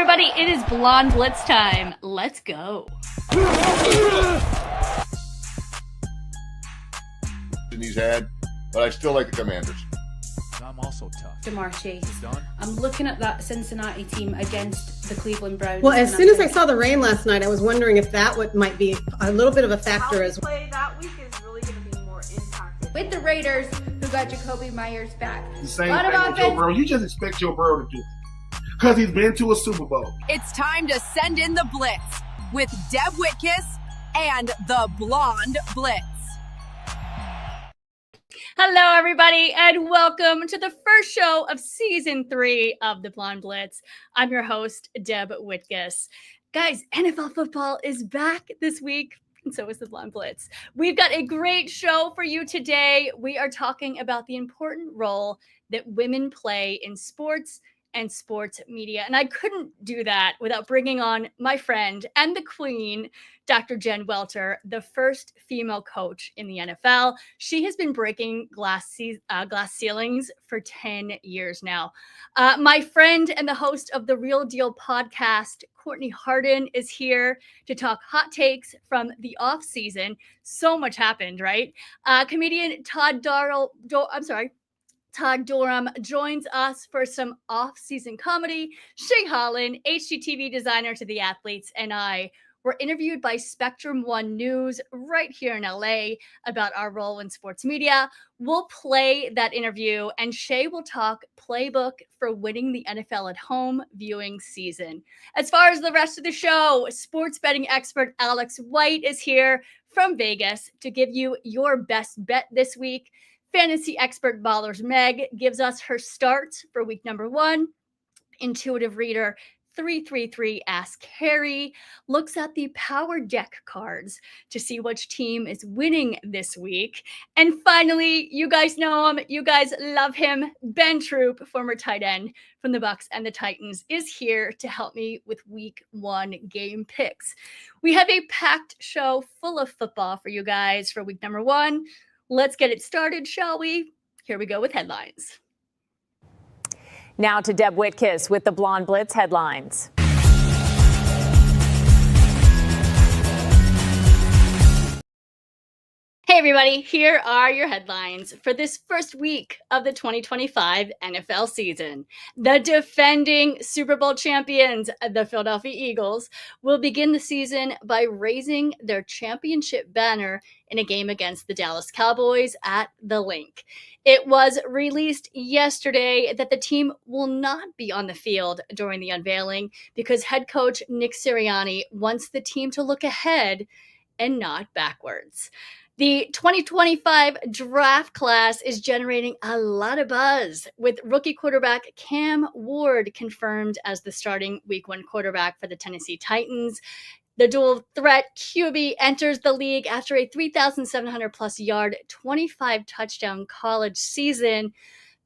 everybody, it is Blonde Blitz time. Let's go. He's had, but I still like the Commanders. I'm also tough. Jamar Chase. I'm looking at that Cincinnati team against the Cleveland Browns. Well, as soon as I saw the rain last night, I was wondering if that might be a little bit of a factor as well. Play that week is really going to be more impacted. With the Raiders, who got Jacoby Myers back. The same thing with Joe Burrow. You just expect Joe Burrow to do it because he's been to a Super Bowl. It's time to send in the Blitz with Deb Whitcas and the Blonde Blitz. Hello, everybody, and welcome to the first show of Season 3 of the Blonde Blitz. I'm your host, Deb Whitcas. Guys, NFL football is back this week, and so is the Blonde Blitz. We've got a great show for you today. We are talking about the important role that women play in sports and sports media. And I couldn't do that without bringing on my friend and the queen, Dr. Jen Welter, the first female coach in the NFL. She has been breaking glass ceilings for 10 years now. My friend and the host of the Real Deal podcast, Courtney Harden, is here to talk hot takes from the off season. So much happened, right? Comedian Todd Durham joins us for some off-season comedy. Shay Holland, HGTV designer to the athletes, and I were interviewed by Spectrum One News right here in LA about our role in sports media. We'll play that interview, and Shay will talk playbook for winning the NFL at home viewing season. As far as the rest of the show, sports betting expert Alex White is here from Vegas to give you your best bet this week. Fantasy expert Ballers Meg gives us her starts for week number 1. Intuitive reader 333 Ask Harry looks at the power deck cards to see which team is winning this week. And finally, you guys know him, you guys love him, Ben Troupe, former tight end from the Bucs and the Titans, is here to help me with week 1 game picks. We have a packed show full of football for you guys for week number 1. Let's get it started, shall we? Here we go with headlines. Now to Deb Whitcas with the Blonde Blitz headlines. Hey everybody, here are your headlines for this first week of the 2025 NFL season. The defending Super Bowl champions, the Philadelphia Eagles, will begin the season by raising their championship banner in a game against the Dallas Cowboys at the Link. It was released yesterday that the team will not be on the field during the unveiling because head coach Nick Sirianni wants the team to look ahead and not backwards. The 2025 draft class is generating a lot of buzz, with rookie quarterback Cam Ward confirmed as the starting week 1 quarterback for the Tennessee Titans. The dual threat QB enters the league after a 3,700 plus yard, 25 touchdown college season,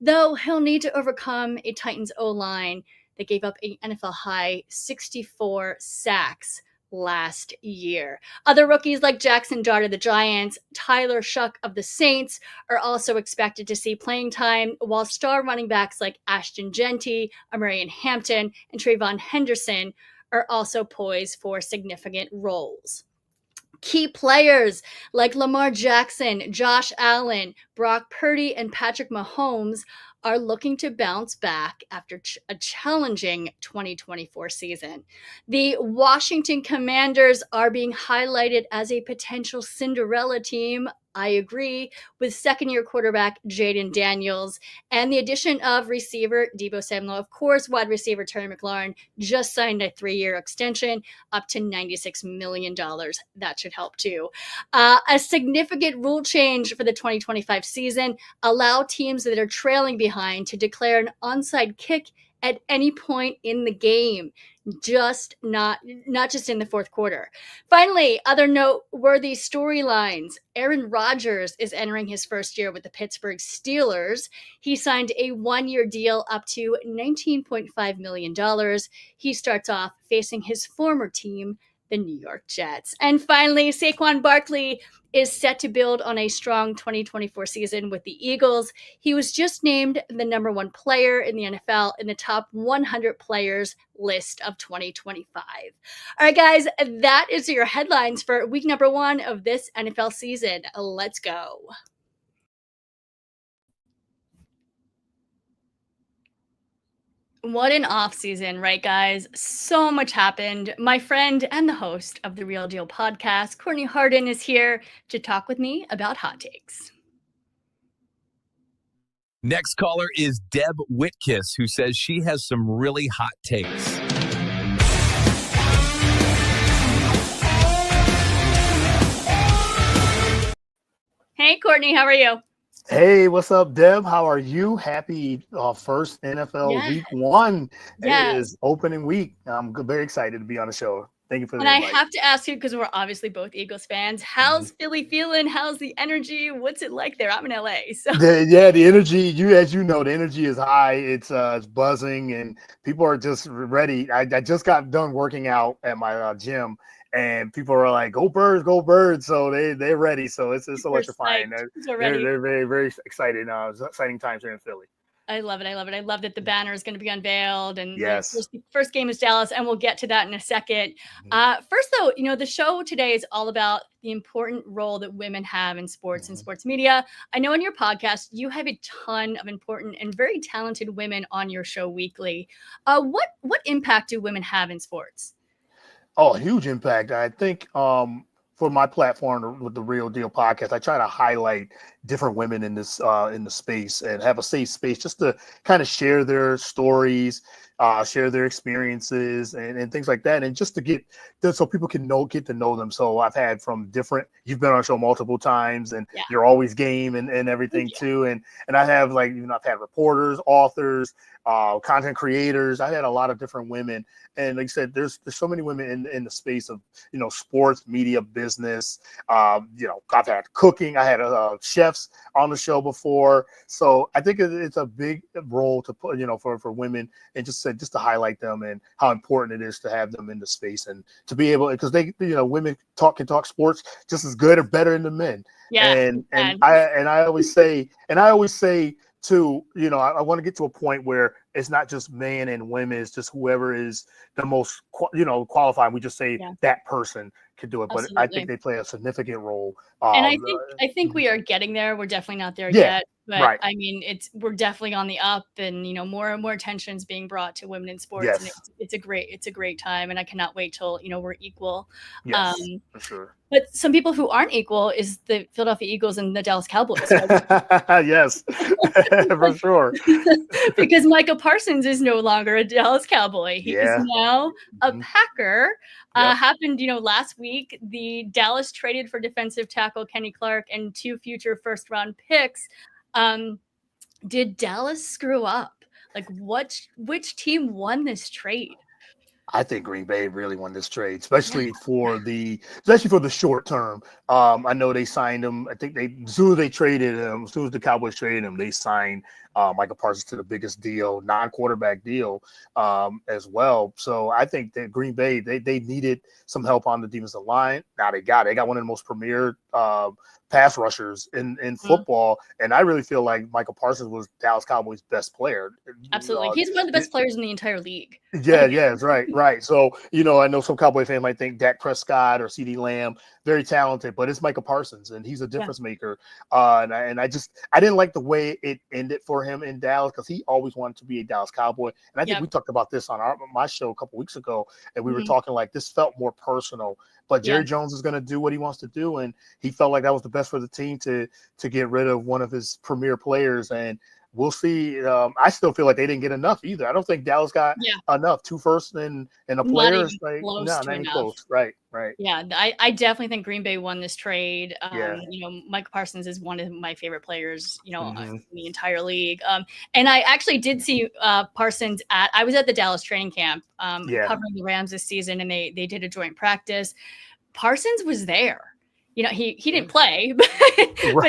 though he'll need to overcome a Titans O-line that gave up an NFL high 64 sacks last year. Other rookies like Jackson Dart of the Giants, Tyler Shuck of the Saints are also expected to see playing time, while star running backs like Ashton Genty, Amarian Hampton, and Trayvon Henderson are also poised for significant roles. Key players like Lamar Jackson, Josh Allen, Brock Purdy, and Patrick Mahomes are looking to bounce back after a challenging 2024 season. The Washington Commanders are being highlighted as a potential Cinderella team. I agree, with second-year quarterback Jaden Daniels and the addition of receiver Deebo Samuel. Of course, wide receiver Terry McLaurin just signed a 3-year extension up to $96 million. That should help too. A significant rule change for the 2025 season: allow teams that are trailing behind to declare an onside kick at any point in the game, not just in the fourth quarter. Finally, other noteworthy storylines: Aaron Rodgers is entering his first year with the Pittsburgh Steelers. He signed a 1-year deal up to $19.5 million. He starts off facing his former team, the New York Jets. And finally, Saquon Barkley is set to build on a strong 2024 season with the Eagles. He was just named the number 1 player in the NFL in the top 100 players list of 2025. All right, guys, that is your headlines for week number 1 of this NFL season. Let's go. What an off season, right, guys? So much happened. My friend and the host of the Real Deal podcast, Courtney Harden, is here to talk with me about hot takes. Next caller is Deb Whitcas, who says she has some really hot takes. Hey, Courtney, how are you? Hey, what's up, Deb? How are you? Happy first NFL week 1. Yeah. It is opening week. I'm very excited to be on the show. Thank you for the And invite. I have to ask you, because we're obviously both Eagles fans, how's Philly feeling? How's the energy? What's it like there? I'm in LA. So The energy, as you know, the energy is high. It's buzzing, and people are just ready. I just got done working out at my gym, and people are like, "Go Birds, go Birds!" So they're ready. So it's electrifying. They're very, very excited. Exciting times here in Philly. I love it. I love it. I love that the banner is going to be unveiled, and yes, the first game is Dallas, and we'll get to that in a second. First, though, the show today is all about the important role that women have in sports and sports media. I know in your podcast you have a ton of important and very talented women on your show weekly. What impact do women have in sports? Oh, huge impact. I think for my platform with the Real Deal podcast, I try to highlight different women in this in the space and have a safe space just to kind of share their stories, share their experiences and things like that, and just to get so people can get to know them. So I've had from different. You've been on the show multiple times, and you're always game and everything too. And I have I've had reporters, authors, content creators. I had a lot of different women, and like I said, there's so many women in the space of sports, media, business. I've had cooking. I had chefs on the show before, so I think it's a big role to put for women, and just to highlight them and how important it is to have them in the space and to be able, because they women can talk sports just as good or better than men. And I always say too, I want to get to a point where it's not just men and women, it's just whoever is the most qualified. We just say that person could do it. Absolutely. But I think they play a significant role. And I think we are getting there. We're definitely not there yet. But right. I mean, we're definitely on the up, and more and more attention is being brought to women in sports. Yes. And it's a great time, and I cannot wait till we're equal. Yes, for sure. But some people who aren't equal is the Philadelphia Eagles and the Dallas Cowboys. Yes, for sure. Because Micah Parsons is no longer a Dallas Cowboy. He is now a Packer. Happened, last week. The Dallas traded for defensive tackle Kenny Clark and 2 future first-round picks. Did Dallas screw up? Which team won this trade? I think Green Bay really won this trade, especially for the short term. I know they signed him. I think as soon as the Cowboys traded him, they signed Micah Parsons to the biggest deal, non-quarterback deal as well. So I think that Green Bay, they needed some help on the defensive line. Now they got one of the most premier pass rushers in football, and I really feel like Micah Parsons was Dallas Cowboys' best player. Absolutely, he's one of the best players in the entire league. Yes, right. So I know some Cowboy fans might think Dak Prescott or CeeDee Lamb, very talented, but it's Micah Parsons, and he's a difference maker. And I didn't like the way it ended for him in Dallas, because he always wanted to be a Dallas Cowboy. And I think we talked about this on my show a couple weeks ago, and we were talking like this felt more personal. But Jerry Jones is going to do what he wants to do, and he felt like that was the best for the team to get rid of one of his premier players. And we'll see. I still feel like they didn't get enough either. I don't think Dallas got enough. 2 firsts and a player. Not even close. Right. Yeah, I definitely think Green Bay won this trade. Micah Parsons is one of my favorite players, in the entire league. And I actually did see Parsons I was at the Dallas training camp covering the Rams this season, and they did a joint practice. Parsons was there. he didn't play, but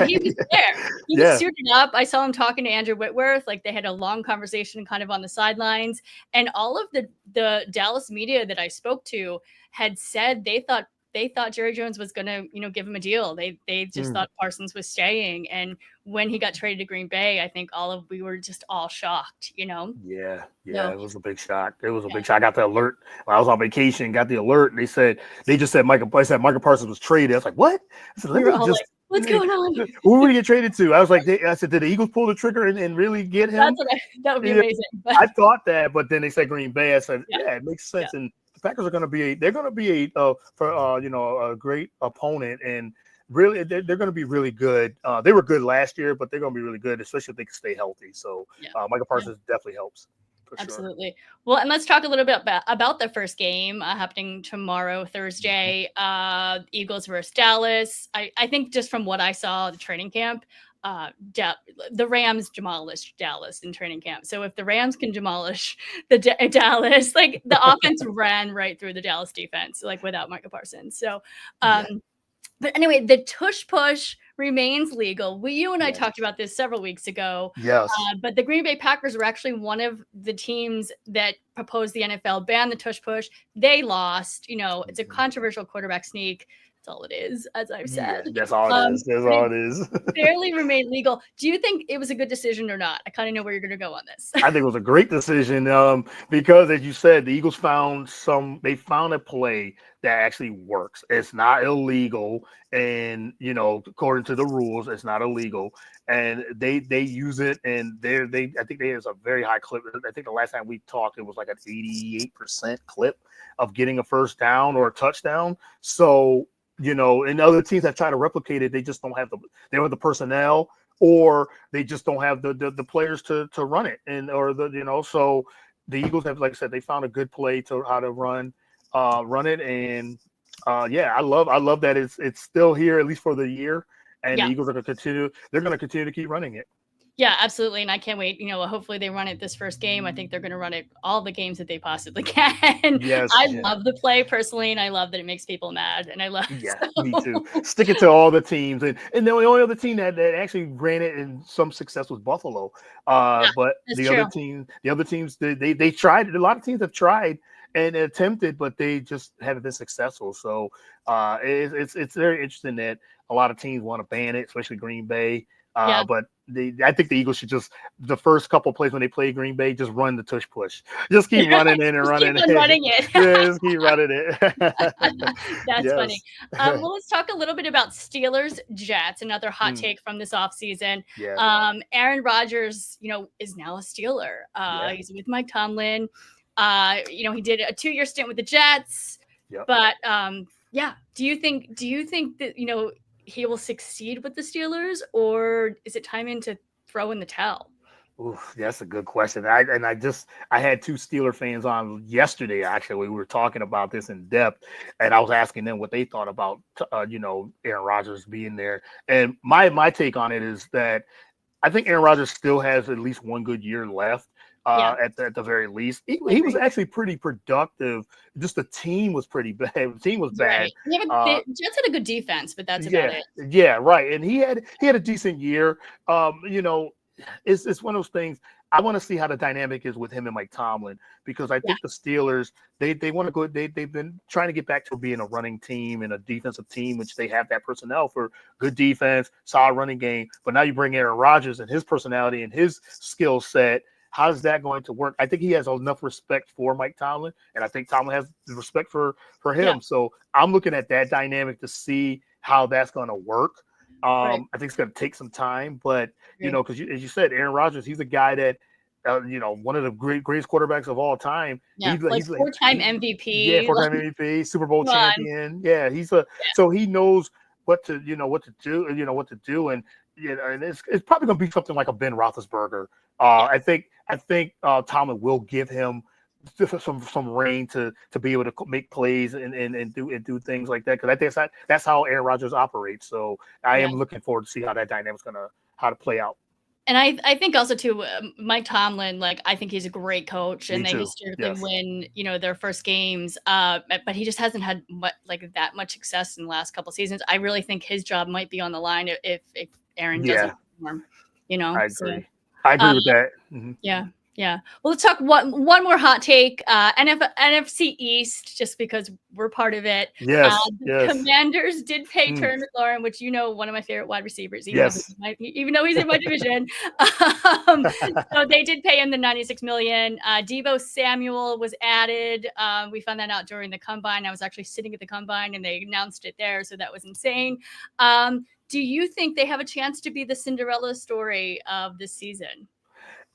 he was there. He was suited up. I saw him talking to Andrew Whitworth. Like, they had a long conversation kind of on the sidelines. And all of the Dallas media that I spoke to had said they thought Jerry Jones was going to, give him a deal. They just thought Parsons was staying. And when he got traded to Green Bay, I think we were just all shocked, Yeah. No. It was a big shock. It was a big shock. I got the alert when I was on vacation, got the alert. And they just said Michael Parsons was traded. I was like, what? I said, what's going on? Who would he get traded to? I was like, I said, did the Eagles pull the trigger and really get him? That would be amazing. But I thought that, but then they said Green Bay. I said, it makes sense. And the Packers are going to be a great opponent, and really they're going to be really good. They were good last year, but they're going to be really good, especially if they can stay healthy. So Michael Parsons definitely helps. Absolutely. Sure. Well, and let's talk a little bit about the first game happening tomorrow, Thursday. Eagles versus Dallas. I think just from what I saw, the training camp, the Rams demolished Dallas in training camp. So if the Rams can demolish the Dallas, like, the offense ran right through the Dallas defense, like, without Michael Parsons. So, but anyway, the tush push remains legal. You and I talked about this several weeks ago. Yes. But the Green Bay Packers were actually one of the teams that proposed the NFL ban the tush push. They lost. It's a controversial quarterback sneak. That's all it is, as I've said. Yeah, that's all it is. That's all it is. Barely remained legal. Do you think it was a good decision or not? I kind of know where you're going to go on this. I think it was a great decision because, as you said, the Eagles found a play that actually works. It's not illegal, and according to the rules, it's not illegal, and they use it, and I think there's a very high clip. I think the last time we talked, it was like an 88% clip of getting a first down or a touchdown. So, and other teams that try to replicate it, they just don't have the personnel, or they just don't have the players to run it, so the Eagles have, like I said, they found a good play to how to run it, and I love that it's still here, at least for the year, and the Eagles are going to continue. They're going to continue to keep running it. Yeah, absolutely. And I can't wait. Hopefully they run it this first game. I think they're going to run it all the games that they possibly can. Yes, I love the play personally, and I love that it makes people mad. And I love me too. Stick it to all the teams. And the only other team that actually ran it in some success was Buffalo. But the other teams, they tried. A lot of teams have tried and attempted, but they just haven't been successful. So it's very interesting that a lot of teams want to ban it, especially Green Bay. But I think the Eagles should just, the first couple of plays when they play Green Bay, just run the tush push. Just keep running in and running in. Running it. Just keep running it. That's funny. Well, let's talk a little bit about Steelers Jets, another hot take from this offseason. Aaron Rodgers, is now a Steeler. He's with Mike Tomlin. He did a 2-year stint with the Jets. But do you think that, he will succeed with the Steelers, or is it time to throw in the towel? Ooh, that's a good question. I had 2 Steeler fans on yesterday. Actually, we were talking about this in depth, and I was asking them what they thought about Aaron Rodgers being there. And my take on it is that I think Aaron Rodgers still has at least one good year left. At the very least, he was actually pretty productive. Just the team was pretty bad. The team was bad. Right. Jets had a good defense, but that's about it. Yeah, right. And he had a decent year. It's one of those things. I want to see how the dynamic is with him and Mike Tomlin, because I think the Steelers they want to go. They've been trying to get back to being a running team and a defensive team, which they have that personnel for good defense, solid running game. But now you bring Aaron Rodgers and his personality and his skill set. How's that going to work? I think he has enough respect for Mike Tomlin, and I think Tomlin has the respect for him. Yeah. So I'm looking at that dynamic to see how that's going to work. I think it's going to take some time, but because as you said, Aaron Rodgers, he's a guy that one of the greatest quarterbacks of all time. Yeah, he's 4-time MVP. Yeah, 4-time MVP, Super Bowl champion. Yeah, so he knows what to do, and and it's probably going to be something like a Ben Roethlisberger. I think Tomlin will give him some reign to be able to make plays and do things like that, because I think that's how Aaron Rodgers operates. So I am looking forward to see how that dynamic's how to play out. And I think also too, Mike Tomlin, like I think he's a great coach, and Me they too. historically Yes. win, their first games. But he just hasn't had that much success in the last couple seasons. I really think his job might be on the line if Aaron doesn't perform. I agree. So, I agree with that. Mhm. yeah. Yeah. Well, let's talk one more hot take. NFC East, just because we're part of it. Yes. The Commanders did pay Terry McLaurin, which one of my favorite wide receivers, even though he's in my division. So they did pay him the $96 million. Deebo Samuel was added. We found that out during the combine. I was actually sitting at the combine, and they announced it there, so that was insane. Do you think they have a chance to be the Cinderella story of this season?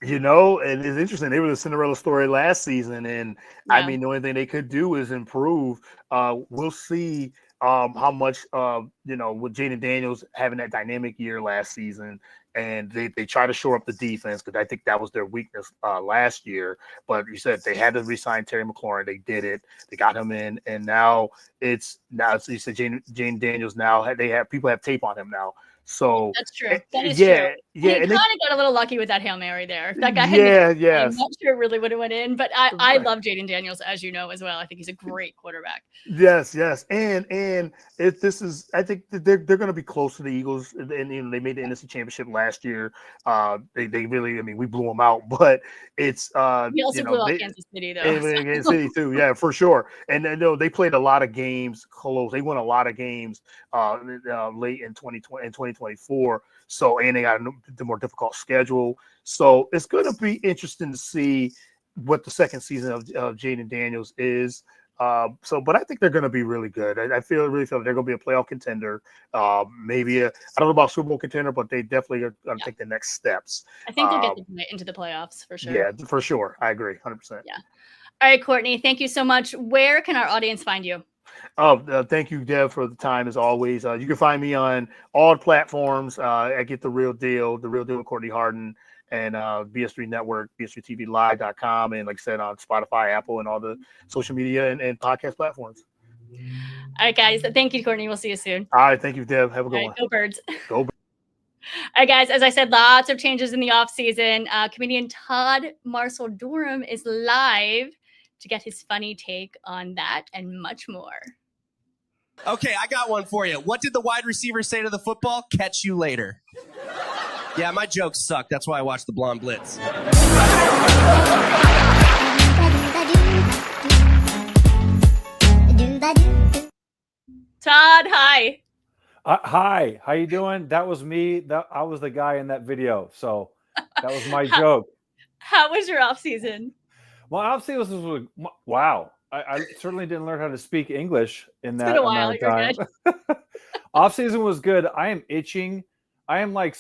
And it's interesting. They were the Cinderella story last season, and I mean, the only thing they could do is improve. We'll see how much, with Jaden Daniels having that dynamic year last season, and they try to shore up the defense because I think that was their weakness last year. But you said they had to re-sign Terry McLaurin. They did it. They got him in, and now you said Jaden Daniels. Now people have tape on him now. So that's true. That is true. Yeah. And they kind of got a little lucky with that Hail Mary there. If that guy I'm not sure it really would have went in, but I love Jaden Daniels, as you know, as well. I think he's a great quarterback. Yes. And I think that they're going to be close to the Eagles, and they made the NFC Championship last year. They really, we blew them out, but it's we also blew out Kansas City though. Kansas City too, yeah, for sure. And they played a lot of games close. They won a lot of games late in 2020 and 2024. So, and they got the more difficult schedule. So it's going to be interesting to see what the second season of Jaden Daniels is. But I think they're going to be really good. I really feel they're going to be a playoff contender. Maybe I don't know about Super Bowl contender, but they definitely are going to take the next steps. I think they'll get into the playoffs for sure. Yeah, for sure. I agree, 100%. Yeah. All right, Courtney, thank you so much. Where can our audience find you? Thank you, Deb, for the time as always. You can find me on all platforms. I get The Real Deal with Courtney Harden, and BS3 Network, BS3TVLive.com, and like I said, on Spotify, Apple, and all the social media and podcast platforms. All right, guys. Thank you, Courtney. We'll see you soon. All right. Thank you, Deb. Have a good one. Go Birds. Go Birds. All right, guys. As I said, lots of changes in the offseason. Comedian Todd Marcel Durham is live to get his funny take on that and much more. Okay, I got one for you. What did the wide receiver say to the football? Catch you later. Yeah, my jokes suck. That's why I watch the Blonde Blitz. Todd, hi. Hi, how you doing? That was me. I was the guy in that video. So that was my joke. How was your off season? Well, off season was wow. I certainly didn't learn how to speak English in that been a while. amount of time. Off season was good. I am itching. I'm like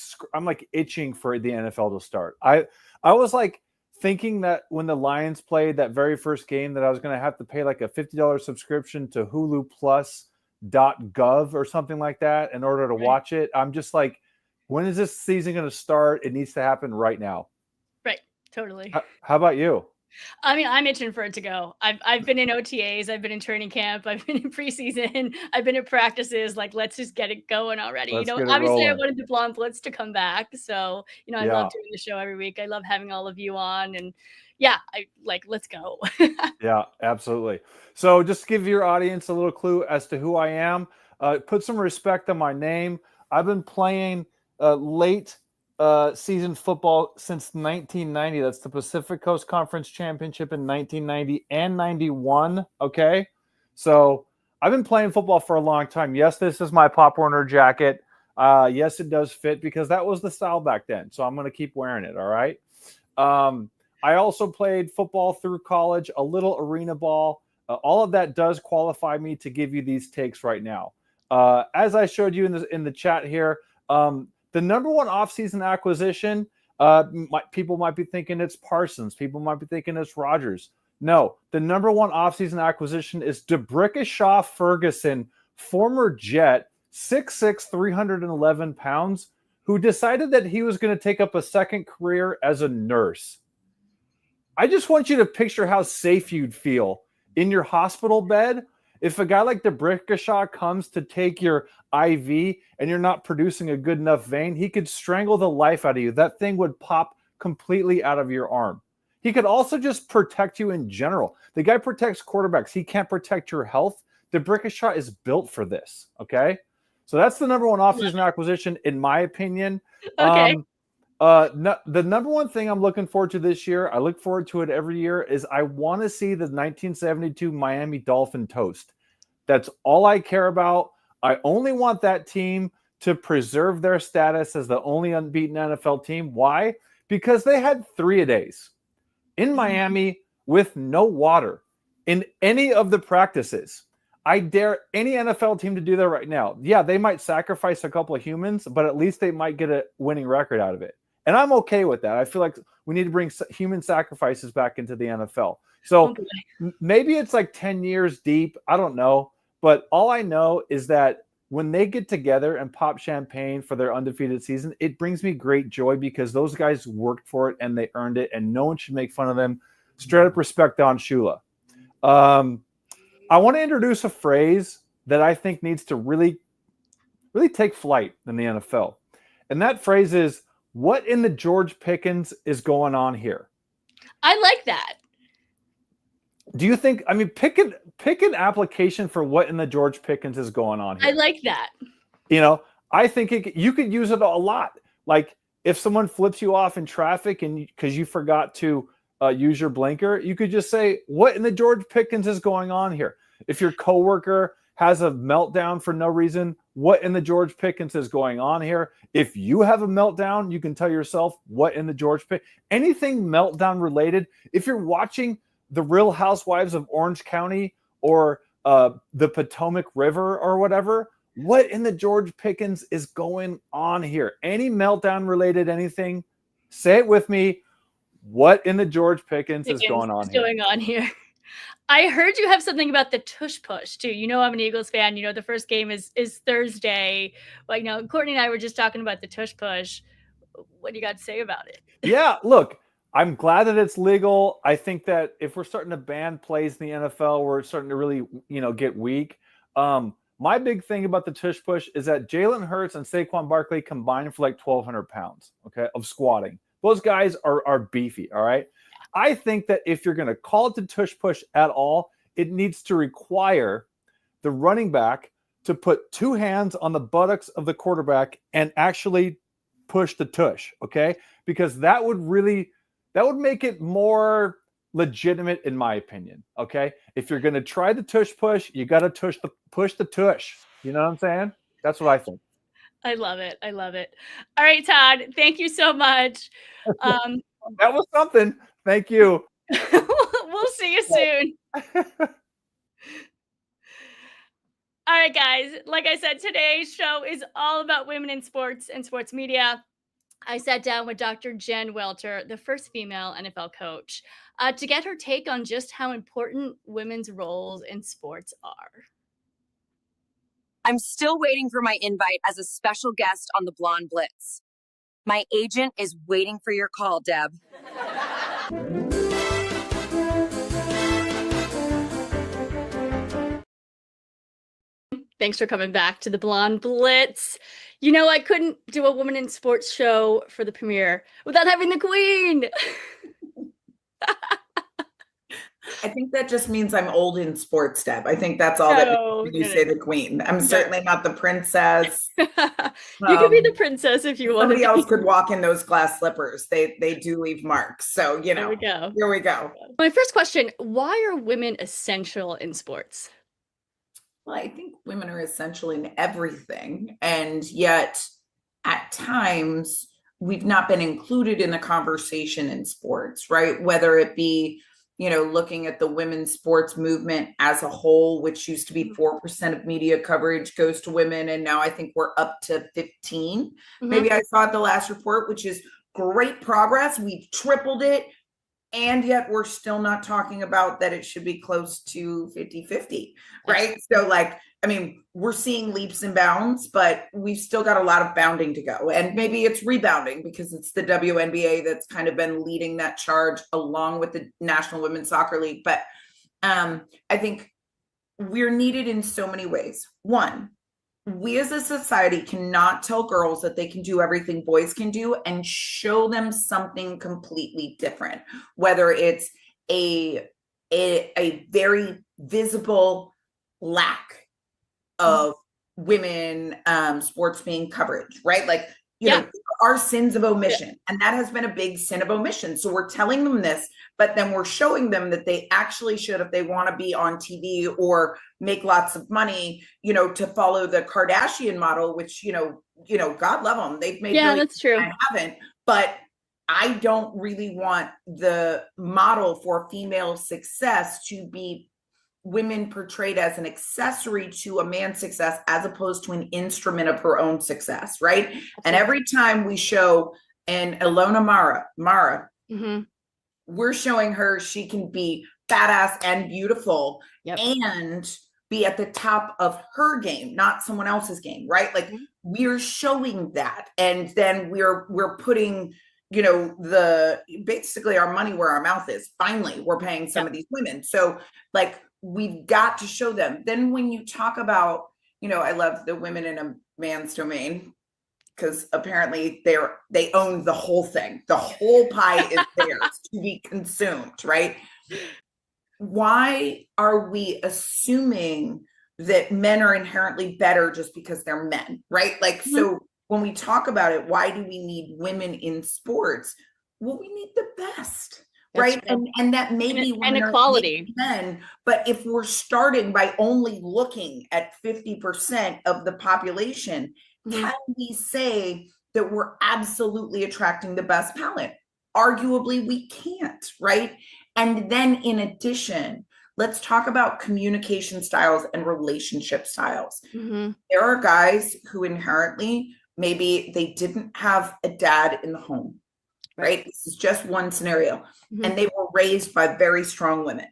itching for the NFL to start. I was like thinking that when the Lions played that very first game that I was going to have to pay like a $50 subscription to Hulu Plus.gov or something like that in order to watch it. I'm just like, when is this season going to start? It needs to happen right now. Right. Totally. How about you? I mean, I'm itching for it to go. I've been in OTAs, I've been in training camp, I've been in preseason, I've been at practices. Like, let's just get it going already. Obviously, I wanted the Blonde Blitz to come back. So, I love doing the show every week. I love having all of you on, and let's go. Yeah, absolutely. So, just to give your audience a little clue as to who I am, put some respect on my name. I've been playing late season football since 1990. That's the Pacific Coast Conference Championship in 1990 and 91. Okay. So I've been playing football for a long time. Yes, this is my Pop Warner jacket. Yes, it does fit because that was the style back then. So I'm going to keep wearing it. All right. I also played football through college, a little arena ball. All of that does qualify me to give you these takes right now. As I showed you in the chat here, the number one offseason acquisition, people might be thinking it's Parsons. People might be thinking it's Rodgers. No, the number one offseason acquisition is DeBrickashaw Ferguson, former Jet, 6'6", 311 pounds, who decided that he was going to take up a second career as a nurse. I just want you to picture how safe you'd feel in your hospital bed If a guy like Deb Whitcas comes to take your IV and you're not producing a good enough vein, he could strangle the life out of you. That thing would pop completely out of your arm. He could also just protect you in general. The guy protects quarterbacks. He can't protect your health. Deb Whitcas is built for this, okay? So that's the number one offseason acquisition, in my opinion. Okay. The number one thing I'm looking forward to this year, I look forward to it every year, is I want to see the 1972 Miami Dolphin toast. That's all I care about. I only want that team to preserve their status as the only unbeaten NFL team. Why? Because they had 3-a-days in Miami with no water in any of the practices. I dare any NFL team to do that right now. Yeah, they might sacrifice a couple of humans, but at least they might get a winning record out of it. And I'm okay with that. I feel like we need to bring human sacrifices back into the NFL. So maybe it's like 10 years deep. I don't know. But all I know is that when they get together and pop champagne for their undefeated season, it brings me great joy because those guys worked for it and they earned it, and no one should make fun of them. Straight up respect on Shula. I want to introduce a phrase that I think needs to really take flight in the NFL. And that phrase is, what in the George Pickens is going on here? I like that. Do you think, I mean, pick an application for what in the George Pickens is going on here. I like that. You know, I think you could use it a lot. Like if someone flips you off in traffic and because you forgot to use your blinker, you could just say, what in the George Pickens is going on here? If your coworker has a meltdown for no reason, what in the George Pickens is going on here? If you have a meltdown, you can tell yourself, what in the George Pickens? Anything meltdown related. If you're watching The Real Housewives of Orange County or the Potomac River or whatever, what in the George Pickens is going on here? Any meltdown related anything, say it with me. What in the George Pickens is going on here? I heard you have something about the tush push too. You know, I'm an Eagles fan. You know, the first game is Thursday. Like, you know, Courtney and I were just talking about the tush push. What do you got to say about it? Yeah, look, I'm glad that it's legal. I think that if we're starting to ban plays in the NFL, we're starting to really, get weak. My big thing about the tush push is that Jalen Hurts and Saquon Barkley combined for like 1,200 pounds, okay, of squatting. Those guys are beefy, all right? I think that if you're going to call it the tush push at all, it needs to require the running back to put two hands on the buttocks of the quarterback and actually push the tush, okay? Because that would make it more legitimate, in my opinion, okay? If you're going to try the tush push, you got to push the tush. You know what I'm saying? That's what I think. I love it. I love it. All right, Todd, thank you so much. That was something. Thank you. We'll see you soon. All right, guys. Like I said, today's show is all about women in sports and sports media. I sat down with Dr. Jen Welter, the first female NFL coach, to get her take on just how important women's roles in sports are. I'm still waiting for my invite as a special guest on the Blonde Blitz. My agent is waiting for your call, Deb. Thanks for coming back to the Blonde Blitz. You know, I couldn't do a woman in sports show for the premiere without having the queen. I think that just means I'm old in sports, Deb. I think that's all that means when you say the queen. I'm certainly not the princess. You could be the princess if you want. Somebody else could walk in those glass slippers. They do leave marks. So, Here we go. Here we go. My first question, why are women essential in sports? Well, I think women are essential in everything. And yet, at times, we've not been included in the conversation in sports, right? Whether it be, looking at the women's sports movement as a whole, which used to be 4% of media coverage goes to women. And now I think we're up to 15. Mm-hmm. Maybe I saw the last report, which is great progress. We've tripled it. And yet we're still not talking about that it should be close to 50-50, right? So we're seeing leaps and bounds, but we've still got a lot of bounding to go. And maybe it's rebounding because it's the WNBA that's kind of been leading that charge along with the National Women's Soccer League. But I think we're needed in so many ways. One, we as a society cannot tell girls that they can do everything boys can do and show them something completely different, whether it's a very visible lack of women sports being coverage, right? Like, you know, our sins of omission. And that has been a big sin of omission. So we're telling them this, but then we're showing them that they actually should, if they want to be on TV or make lots of money, you know, to follow the Kardashian model, which, you know, God love them. They've made that's true. I haven't, but I don't really want the model for female success to be women portrayed as an accessory to a man's success as opposed to an instrument of her own success, right? Absolutely. And every time we show an Ilona Mara, we're showing her she can be badass and beautiful and be at the top of her game, not someone else's game, right? Like we're showing that, and then we're putting, you know, basically our money where our mouth is. Finally, we're paying some of these women. So like, we've got to show them. Then when you talk about, you know, I love the women in a man's domain, because apparently they own the whole thing. The whole pie is theirs to be consumed, right? Why are we assuming that men are inherently better just because they're men, right? Like, so when we talk about it, why do we need women in sports? Well, we need the best. Right. And that may be equality men, but if we're starting by only looking at 50% of the population, can we say that we're absolutely attracting the best talent? Arguably, we can't, right? And then in addition, let's talk about communication styles and relationship styles. There are guys who inherently, maybe they didn't have a dad in the home. Right. This is just one scenario. And they were raised by very strong women.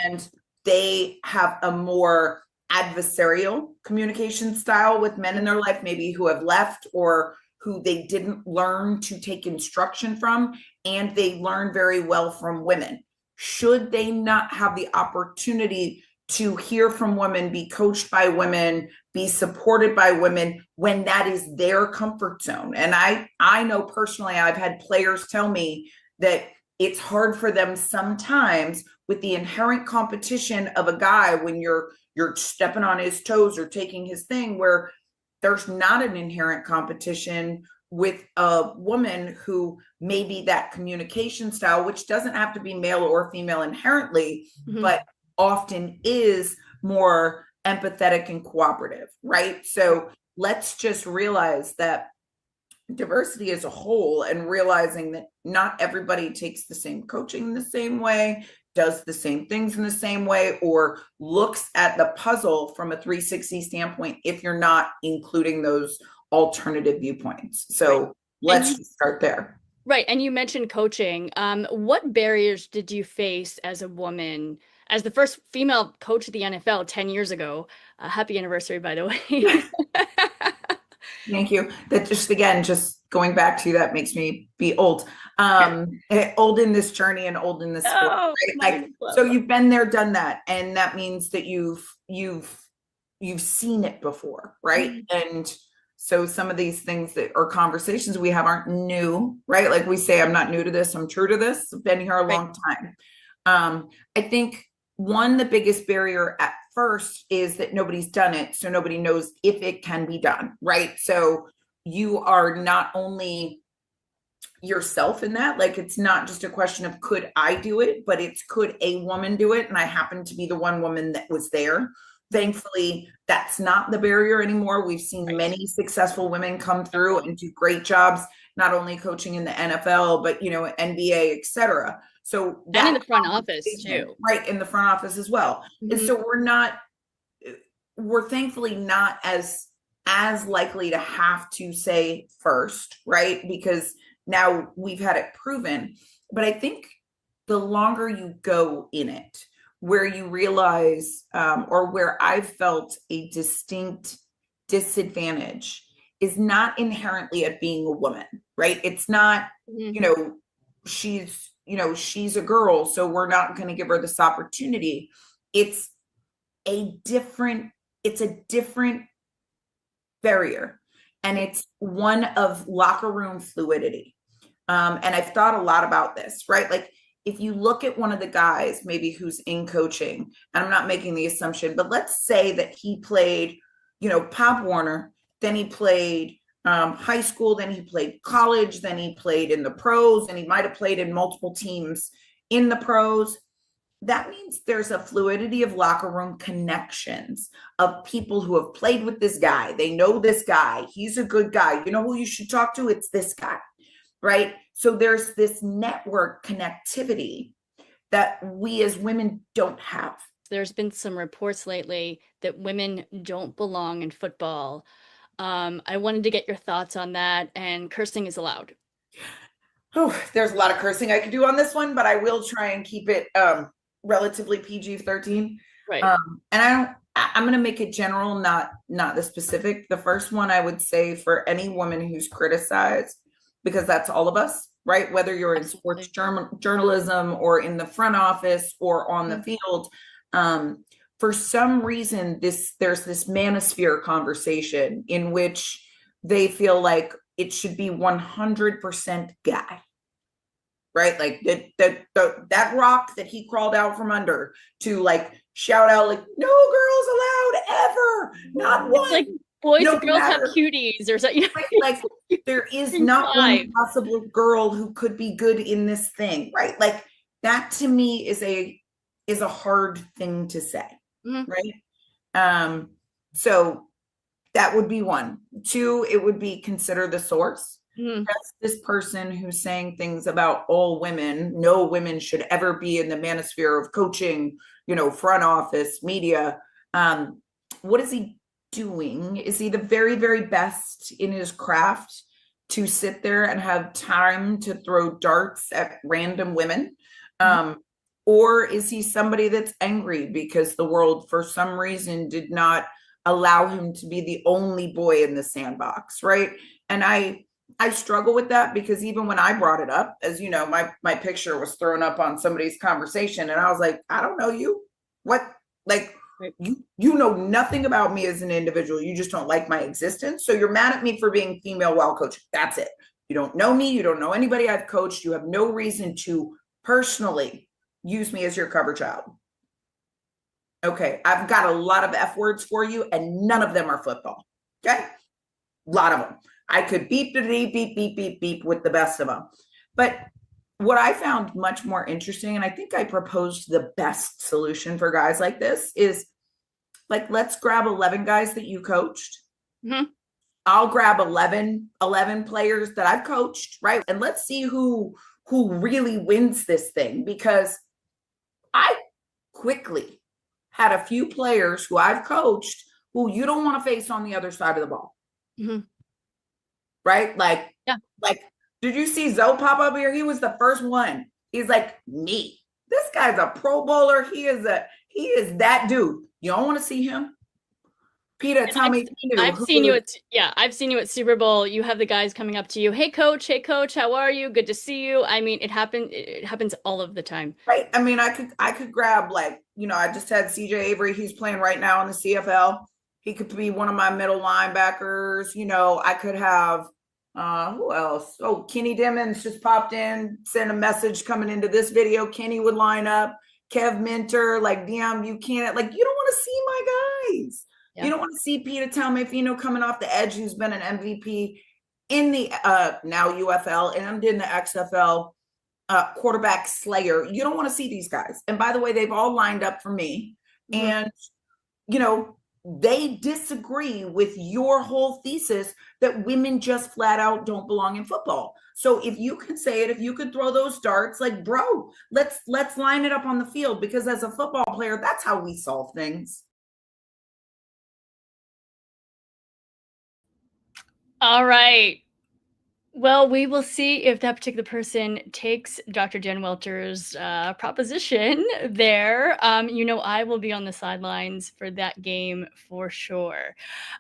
And they have a more adversarial communication style with men in their life, maybe who have left or who they didn't learn to take instruction from. And they learn very well from women. Should they not have the opportunity to hear from women, be coached by women, be supported by women when that is their comfort zone? And I know personally, I've had players tell me that it's hard for them sometimes with the inherent competition of a guy when you're stepping on his toes or taking his thing, where there's not an inherent competition with a woman who maybe that communication style, which doesn't have to be male or female inherently, but often is more empathetic and cooperative, right? So let's just realize that diversity as a whole, and realizing that not everybody takes the same coaching in the same way, does the same things in the same way, or looks at the puzzle from a 360 standpoint if you're not including those alternative viewpoints. So let's just start there. Right. And you mentioned coaching. What barriers did you face as a woman, as the first female coach of the NFL 10 years ago? Happy anniversary, by the way. Thank you. That just going back to that makes me be old. Old in this journey and old in this sport. Right? Like, so you've been there, done that. And that means that you've seen it before, right? And so some of these things that are conversations we have aren't new, right? Like we say, I'm not new to this, I'm true to this. I've been here a long time. I think the biggest barrier at first is that nobody's done it. So nobody knows if it can be done, right? So you are not only yourself in that, like it's not just a question of could I do it, but it's could a woman do it? And I happen to be the one woman that was there. Thankfully, that's not the barrier anymore. We've seen many successful women come through and do great jobs, not only coaching in the NFL, but, NBA, et cetera. So and in the front office too. Right. In the front office as well. And so we're thankfully not as likely to have to say first, right? Because now we've had it proven. But I think the longer you go in it, where you realize, or where I've felt a distinct disadvantage is not inherently at being a woman, right? It's not, she's a girl, so we're not going to give her this opportunity. It's it's a different barrier, and it's one of locker room fluidity. And I've thought a lot about this, right? Like, if you look at one of the guys maybe who's in coaching, and I'm not making the assumption, but let's say that he played, Pop Warner, then he played high school, then he played college, then he played in the pros, and he might have played in multiple teams in the pros. That means there's a fluidity of locker room connections of people who have played with this guy. They know this guy. He's a good guy. You know who you should talk to? It's this guy, right? So there's this network connectivity that we as women don't have. There's been some reports lately that women don't belong in football. I wanted to get your thoughts on that, and cursing is allowed. Oh, there's a lot of cursing I could do on this one, but I will try and keep it relatively PG-13. Right. And I'm going to make it general, not the specific. The first one I would say for any woman who's criticized, because that's all of us, right? Whether you're in sports journalism or in the front office or on the field, for some reason, there's this manosphere conversation in which they feel like it should be 100% guy, right? Like that rock that he crawled out from under to like shout out like, no girls allowed ever, not one. It's like boys no and girls matter. have cuties or something. Like there is not one possible girl who could be good in this thing, right? Like that to me is a hard thing to say, right? So that would be one. Two, it would be consider the source. That's this person who's saying things about all women. No women should ever be in the manosphere of coaching, front office, media. What is he doing? Is he the very, very best in his craft to sit there and have time to throw darts at random women? Or is he somebody that's angry because the world, for some reason, did not allow him to be the only boy in the sandbox, right? And I struggle with that because even when I brought it up, as you know, my picture was thrown up on somebody's conversation, and I was like, I don't know you. What? Like, you know nothing about me as an individual. You just don't like my existence. So you're mad at me for being female while coaching. That's it. You don't know me. You don't know anybody I've coached. You have no reason to personally use me as your cover child. Okay, I've got a lot of F words for you, and none of them are football. Okay, a lot of them. I could beep with the best of them. But what I found much more interesting, and I think I proposed the best solution for guys like this, is like, let's grab 11 guys that you coached. I'll grab 11 players that I've coached, right? And let's see who really wins this thing, because I quickly had a few players who I've coached who you don't want to face on the other side of the ball. Right? Like, did you see Zoe pop up here? He was the first one. He's like, me. This guy's a Pro Bowler. He is that dude. You don't want to see him? Peter, tell me. I've seen you at Super Bowl. You have the guys coming up to you. Hey coach, how are you? Good to see you. I mean, it happens all of the time. Right. I mean, I could grab, like, I just had CJ Avery. He's playing right now in the CFL. He could be one of my middle linebackers. I could have who else? Oh, Kenny Dimmons just popped in, sent a message coming into this video. Kenny would line up. Kev Minter, like DM, you can't, like, you don't want to see my guys. You don't want to see Peter Talmafino coming off the edge, who's been an MVP in the now UFL and in the XFL, quarterback slayer. You don't want to see these guys. And by the way, they've all lined up for me. And, they disagree with your whole thesis that women just flat out don't belong in football. So if you can say it, if you could throw those darts, like, bro, let's line it up on the field, because as a football player, that's how we solve things. All right. Well, we will see if that particular person takes Dr. Jen Welter's proposition there. I will be on the sidelines for that game for sure.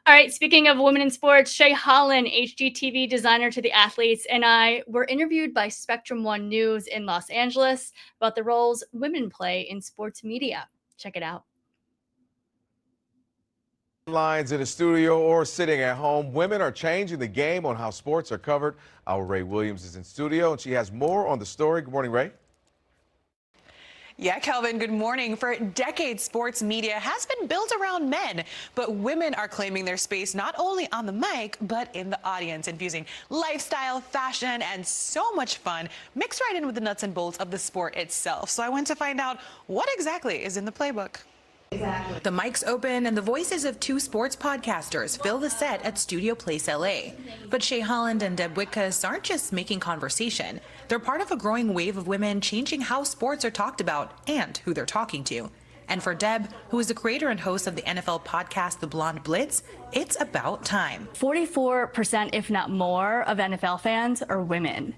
All right. Speaking of women in sports, Shay Holland, HGTV designer to the athletes, and I were interviewed by Spectrum One News in Los Angeles about the roles women play in sports media. Check it out. Lines in the studio or sitting at home, women are changing the game on how sports are covered. Our Ray Williams is in studio, and she has more on the story. Good morning, Ray. Yeah, Kelvin, good morning. For decades, sports media has been built around men, but women are claiming their space not only on the mic, but in the audience, infusing lifestyle, fashion, and so much fun mixed right in with the nuts and bolts of the sport itself. So I went to find out what exactly is in the playbook. Exactly. The mics open and the voices of two sports podcasters fill the set at Studio Place LA. But Shay Holland and Deb Whitcas aren't just making conversation. They're part of a growing wave of women changing how sports are talked about and who they're talking to. And for Deb, who is the creator and host of the NFL podcast, The Blonde Blitz, it's about time. 44%, if not more, of NFL fans are women.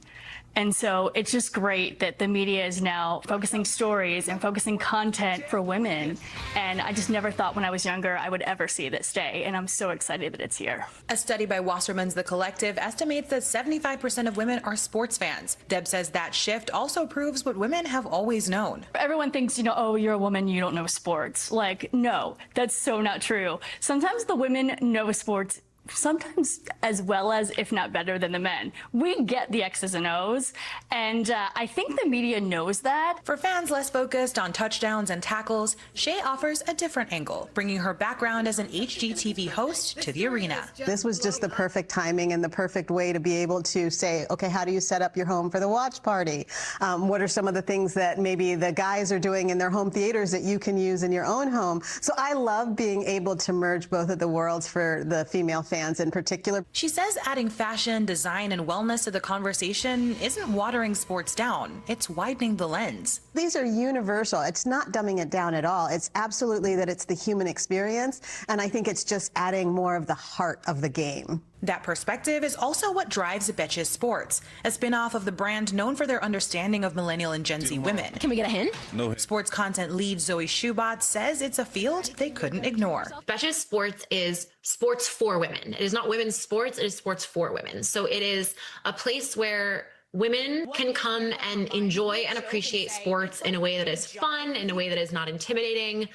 And so it's just great that the media is now focusing stories and focusing content for women. And I just never thought when I was younger I would ever see this day. And I'm so excited that it's here. A study by Wasserman's The Collective estimates that 75% of women are sports fans. Deb says that shift also proves what women have always known. Everyone thinks, oh, you're a woman, you don't know sports. Like, no, that's so not true. Sometimes the women know sports sometimes as well as, if not better than the men. We get the X's and O's, and I think the media knows that. For fans less focused on touchdowns and tackles, Shay offers a different angle, bringing her background as an HGTV host to the arena. This was just the perfect timing and the perfect way to be able to say, okay, how do you set up your home for the watch party? What are some of the things that maybe the guys are doing in their home theaters that you can use in your own home? So I love being able to merge both of the worlds for the female fans in particular. She says adding fashion, design, and wellness to the conversation isn't watering sports down. It's widening the lens. These are universal. It's not dumbing it down at all. It's absolutely that it's the human experience, and I think it's just adding more of the heart of the game. That perspective is also what drives Betches Sports, a spin-off of the brand known for their understanding of millennial and Gen Z women. Can we get a hint? No. Sports content lead Zoe Shubat says it's a field they couldn't ignore. Betches Sports is sports for women. It is not women's sports, it is sports for women. So it is a place where women can come and enjoy and appreciate sports in a way that is fun, in a way that is not intimidating,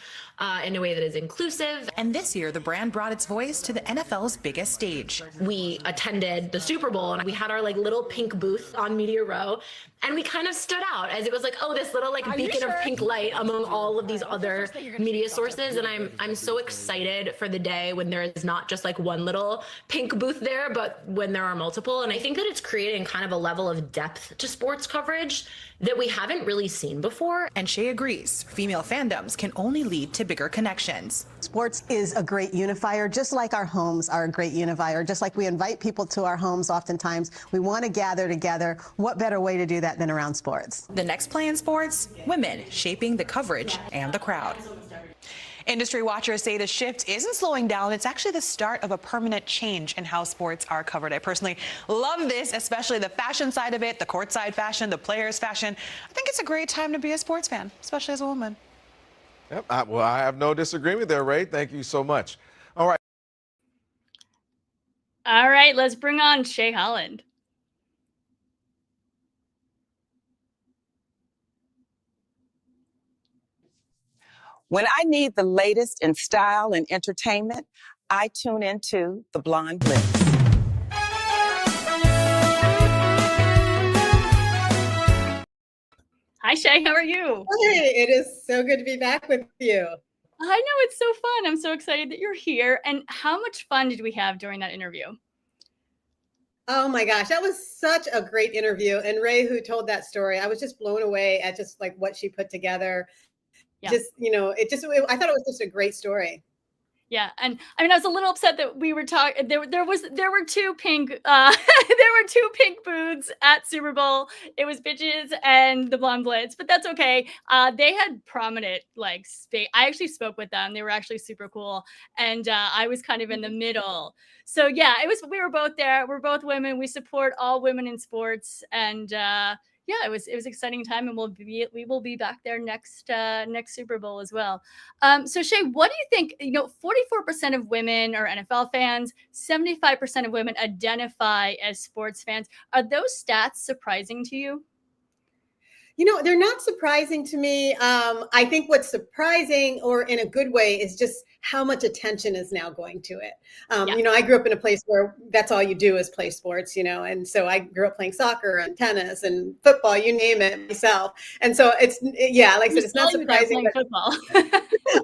in a way that is inclusive. And this year, the brand brought its voice to the NFL's biggest stage. We attended the Super Bowl and we had our little pink booth on Media Row, and we kind of stood out as it was this little beacon of pink light among all of these other media sources. And I'm so excited for the day when there is not just one little pink booth there, but when there are multiple. And I think that it's creating kind of a level of depth to sports coverage that we haven't really seen before. And Shay agrees, female fandoms can only lead to bigger connections. Sports is a great unifier, just like our homes are a great unifier. Just like we invite people to our homes oftentimes, we want to gather together. What better way to do that than around sports? The next play in sports, women shaping the coverage and the crowd. Industry watchers say the shift isn't slowing down. It's actually the start of a permanent change in how sports are covered. I personally love this, especially the fashion side of it, the courtside fashion, the players' fashion. I think it's a great time to be a sports fan, especially as a woman. Yep. Well, I have no disagreement there, Ray. Thank you so much. All right. All right, let's bring on Shay Holland. When I need the latest in style and entertainment, I tune into The Blonde Blitz. Hi, Shay. How are you? Hey, it is so good to be back with you. I know, it's so fun. I'm so excited that you're here. And how much fun did we have during that interview? Oh my gosh, that was such a great interview. And Ray, who told that story, I was just blown away at just what she put together. Yeah. I thought it was just a great story. Yeah, and I mean, I was a little upset that we were talking. There were two pink booths at Super Bowl. It was Bitches and the Blonde Blitz, but that's okay. They had prominent space. I actually spoke with them. They were actually super cool, and I was kind of in the middle. So yeah, we were both there. We're both women. We support all women in sports, and yeah, it was an exciting time, and we will be back there next Super Bowl as well. So Shay, what do you think? 44% of women are NFL fans, 75% of women identify as sports fans. Are those stats surprising to you? They're not surprising to me. I think what's surprising, or in a good way, is just how much attention is now going to it. I grew up in a place where that's all you do is play sports, and so I grew up playing soccer and tennis and football, you name it, myself. And so like I said, it's not surprising. But football. I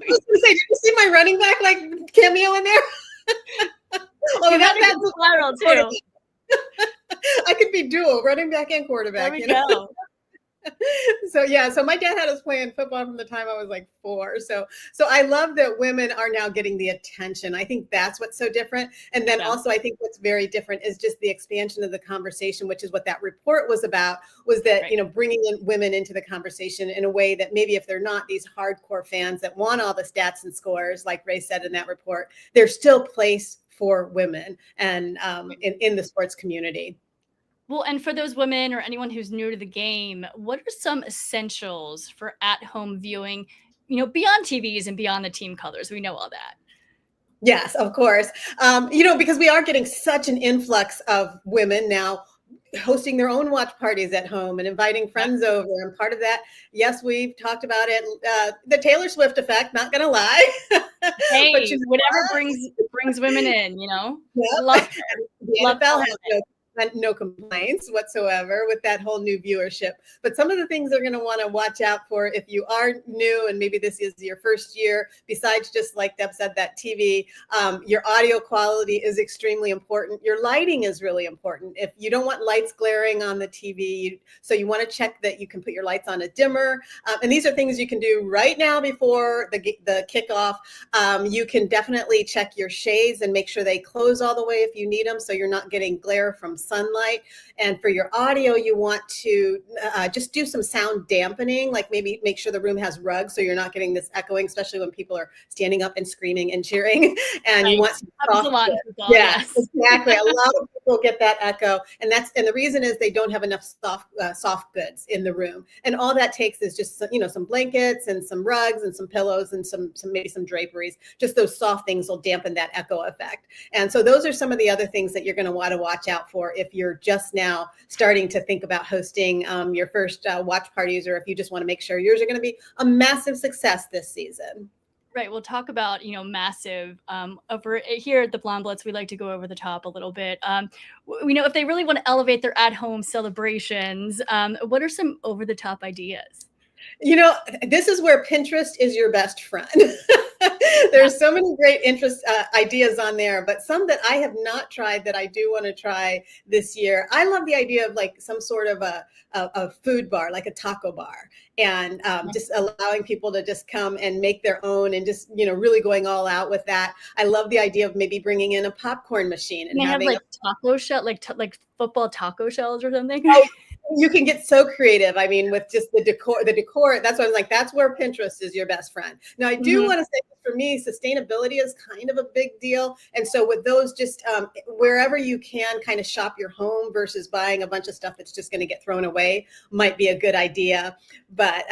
was going to say, did you see my running back cameo in there? That's viral too. I could be dual running back and quarterback. There we go. So my dad had us playing football from the time I was 4. So I love that women are now getting the attention. I think that's what's so different. And then also I think what's very different is just the expansion of the conversation, which is what that report was about, was that, bringing in women into the conversation in a way that maybe if they're not these hardcore fans that want all the stats and scores, like Ray said in that report, there's still place for women and in the sports community. Well, and for those women or anyone who's new to the game, what are some essentials for at-home viewing, beyond TVs and beyond the team colors? We know all that. Yes, of course. Because we are getting such an influx of women now hosting their own watch parties at home and inviting friends over. And part of that, yes, we've talked about it, the Taylor Swift effect, not going to lie. Hey, but whatever brings women in, Yeah. Love the NFL has no complaints whatsoever with that whole new viewership. But some of the things they're going to want to watch out for if you are new and maybe this is your first year, besides just like Deb said, that TV, your audio quality is extremely important. Your lighting is really important. If you don't want lights glaring on the TV, so you want to check that you can put your lights on a dimmer. And these are things you can do right now before the kickoff. You can definitely check your shades and make sure they close all the way if you need them, so you're not getting glare from sunlight. And for your audio, you want to just do some sound dampening, like maybe make sure the room has rugs so you're not getting this echoing, especially when people are standing up and screaming and cheering. And you want some soft goods. Yes, exactly. A lot of people get that echo, and the reason is they don't have enough soft goods in the room. And all that takes is just some blankets and some rugs and some pillows and some maybe some draperies. Just those soft things will dampen that echo effect. And so those are some of the other things that you're going to want to watch out for if you're just now starting to think about hosting your first watch parties, or if you just want to make sure yours are going to be a massive success this season. Right. We'll talk about, massive over here at the Blonde Blitz. We like to go over the top a little bit. If they really want to elevate their at-home celebrations, what are some over the top ideas? This is where Pinterest is your best friend. There's so many great ideas on there, but some that I have not tried that I do want to try this year. I love the idea of some sort of a food bar, like a taco bar, and just allowing people to just come and make their own and just, really going all out with that. I love the idea of maybe bringing in a popcorn machine and having taco shell, like football taco shells or something. You can get so creative. I mean, with just the decor, that's why I'm like, that's where Pinterest is your best friend. Now, I do want to say, for me, sustainability is kind of a big deal. And so with those, just wherever you can kind of shop your home versus buying a bunch of stuff that's just going to get thrown away might be a good idea. But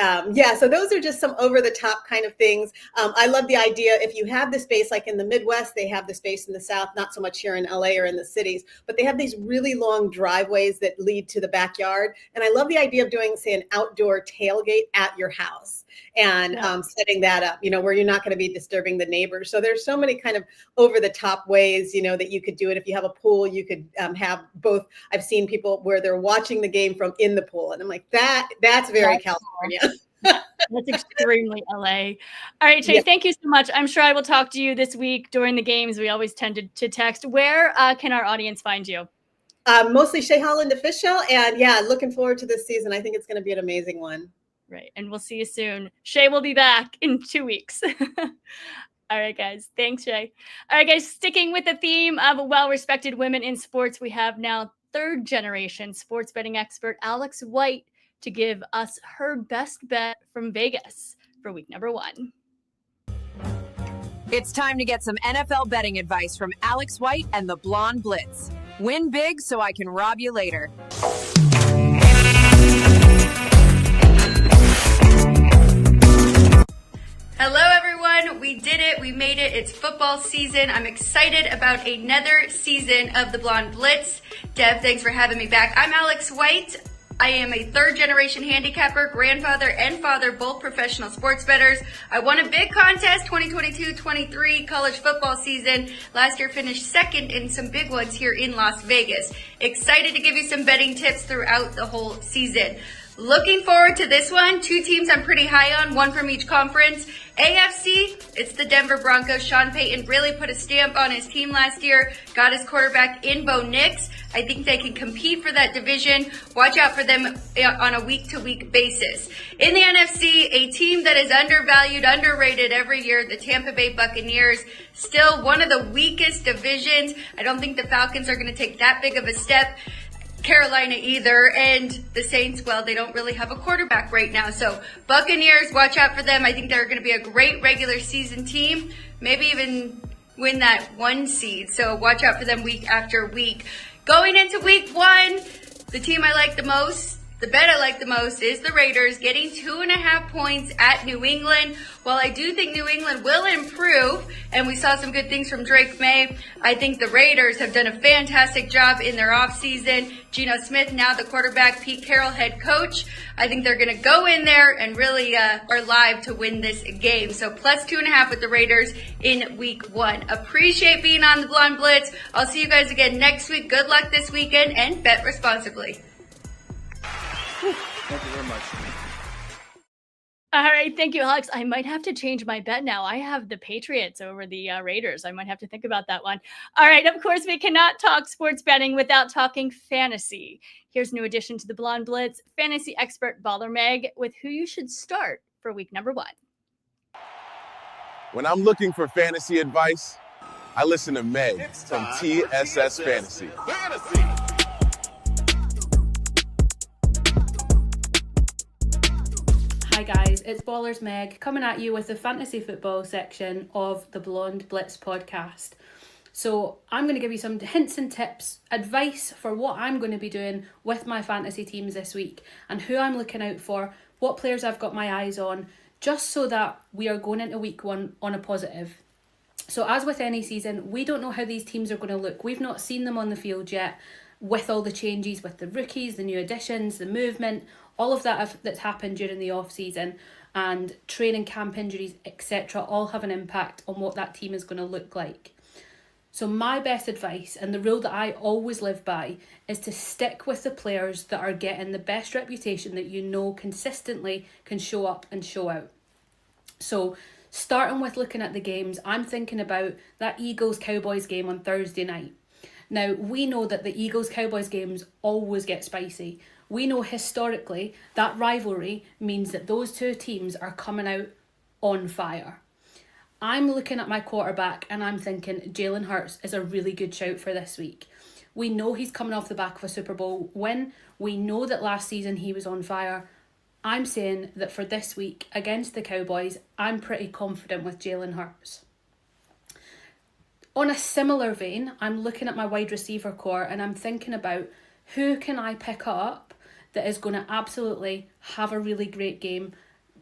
so those are just some over the top kind of things. I love the idea, if you have the space, like in the Midwest, they have the space in the South, not so much here in LA or in the cities, but they have these really long driveways that lead to the backyard. And I love the idea of doing, say, an outdoor tailgate at your house and setting that up, where you're not going to be disturbing the neighbors. So there's so many kind of over the top ways, that you could do it. If you have a pool, you could have both. I've seen people where they're watching the game from in the pool. And I'm like, that's very California. That's extremely LA. All right, Shay, thank you so much. I'm sure I will talk to you this week during the games. We always tend to text. Where can our audience find you? Mostly Shay Holland official. And looking forward to this season. I think it's going to be an amazing one. Right. And we'll see you soon. Shay will be back in 2 weeks. All right, guys. Thanks, Shay. All right, guys. Sticking with the theme of well-respected women in sports, we have now third-generation sports betting expert Alex White to give us her best bet from Vegas for week number 1. It's time to get some NFL betting advice from Alex White and the Blonde Blitz. Win big so I can rob you later. Hello everyone, we did it, we made it, it's football season. I'm excited about another season of the Blonde Blitz. Deb, thanks for having me back. I'm Alex White. I am a third-generation handicapper, grandfather and father, both professional sports bettors. I won a big contest, 2022-23 college football season. Last year finished second in some big ones here in Las Vegas. Excited to give you some betting tips throughout the whole season. Looking forward to this one. 2 teams I'm pretty high on, one from each conference. AFC, it's the Denver Broncos. Sean Payton really put a stamp on his team last year, got his quarterback in Bo Nix. I think they can compete for that division. Watch out for them on a week-to-week basis. In the NFC, a team that is undervalued, underrated every year, the Tampa Bay Buccaneers. Still one of the weakest divisions. I don't think the Falcons are going to take that big of a step. Carolina either, and the Saints, well, they don't really have a quarterback right now. So Buccaneers, watch out for them. I think they're going to be a great regular season team, maybe even win that 1 seed. So watch out for them week after week. Going into week 1, the team I like the most, the bet I like the most is the Raiders, getting 2.5 points at New England. While I do think New England will improve, and we saw some good things from Drake May, I think the Raiders have done a fantastic job in their offseason. Geno Smith, now the quarterback, Pete Carroll, head coach. I think they're going to go in there and really are live to win this game. So plus 2.5 with the Raiders in week 1. Appreciate being on the Blonde Blitz. I'll see you guys again next week. Good luck this weekend and bet responsibly. Thank you very much. All right, thank you, Alex. I might have to change my bet now. I have the Patriots over the Raiders. I might have to think about that one. All right, of course, we cannot talk sports betting without talking fantasy. Here's a new addition to the Blonde Blitz, fantasy expert Baller Meg with who you should start for week number 1. When I'm looking for fantasy advice, I listen to Meg from TSS Fantasy. Hi guys, it's Ballers Meg coming at you with the fantasy football section of the Blonde Blitz podcast. So I'm going to give you some hints and tips, advice for what I'm going to be doing with my fantasy teams this week and who I'm looking out for, what players I've got my eyes on, just so that we are going into week 1 on a positive. So as with any season, we don't know how these teams are going to look. We've not seen them on the field yet with all the changes, with the rookies, the new additions, the movement, all of that that's happened during the off-season and training camp injuries, etc. all have an impact on what that team is going to look like. So my best advice, and the rule that I always live by, is to stick with the players that are getting the best reputation that you know consistently can show up and show out. So starting with looking at the games, I'm thinking about that Eagles-Cowboys game on Thursday night. Now, we know that the Eagles-Cowboys games always get spicy. We know historically that rivalry means that those two teams are coming out on fire. I'm looking at my quarterback and I'm thinking Jalen Hurts is a really good shout for this week. We know he's coming off the back of a Super Bowl win. We know that last season he was on fire. I'm saying that for this week against the Cowboys, I'm pretty confident with Jalen Hurts. On a similar vein, I'm looking at my wide receiver core and I'm thinking about who can I pick up that is going to absolutely have a really great game,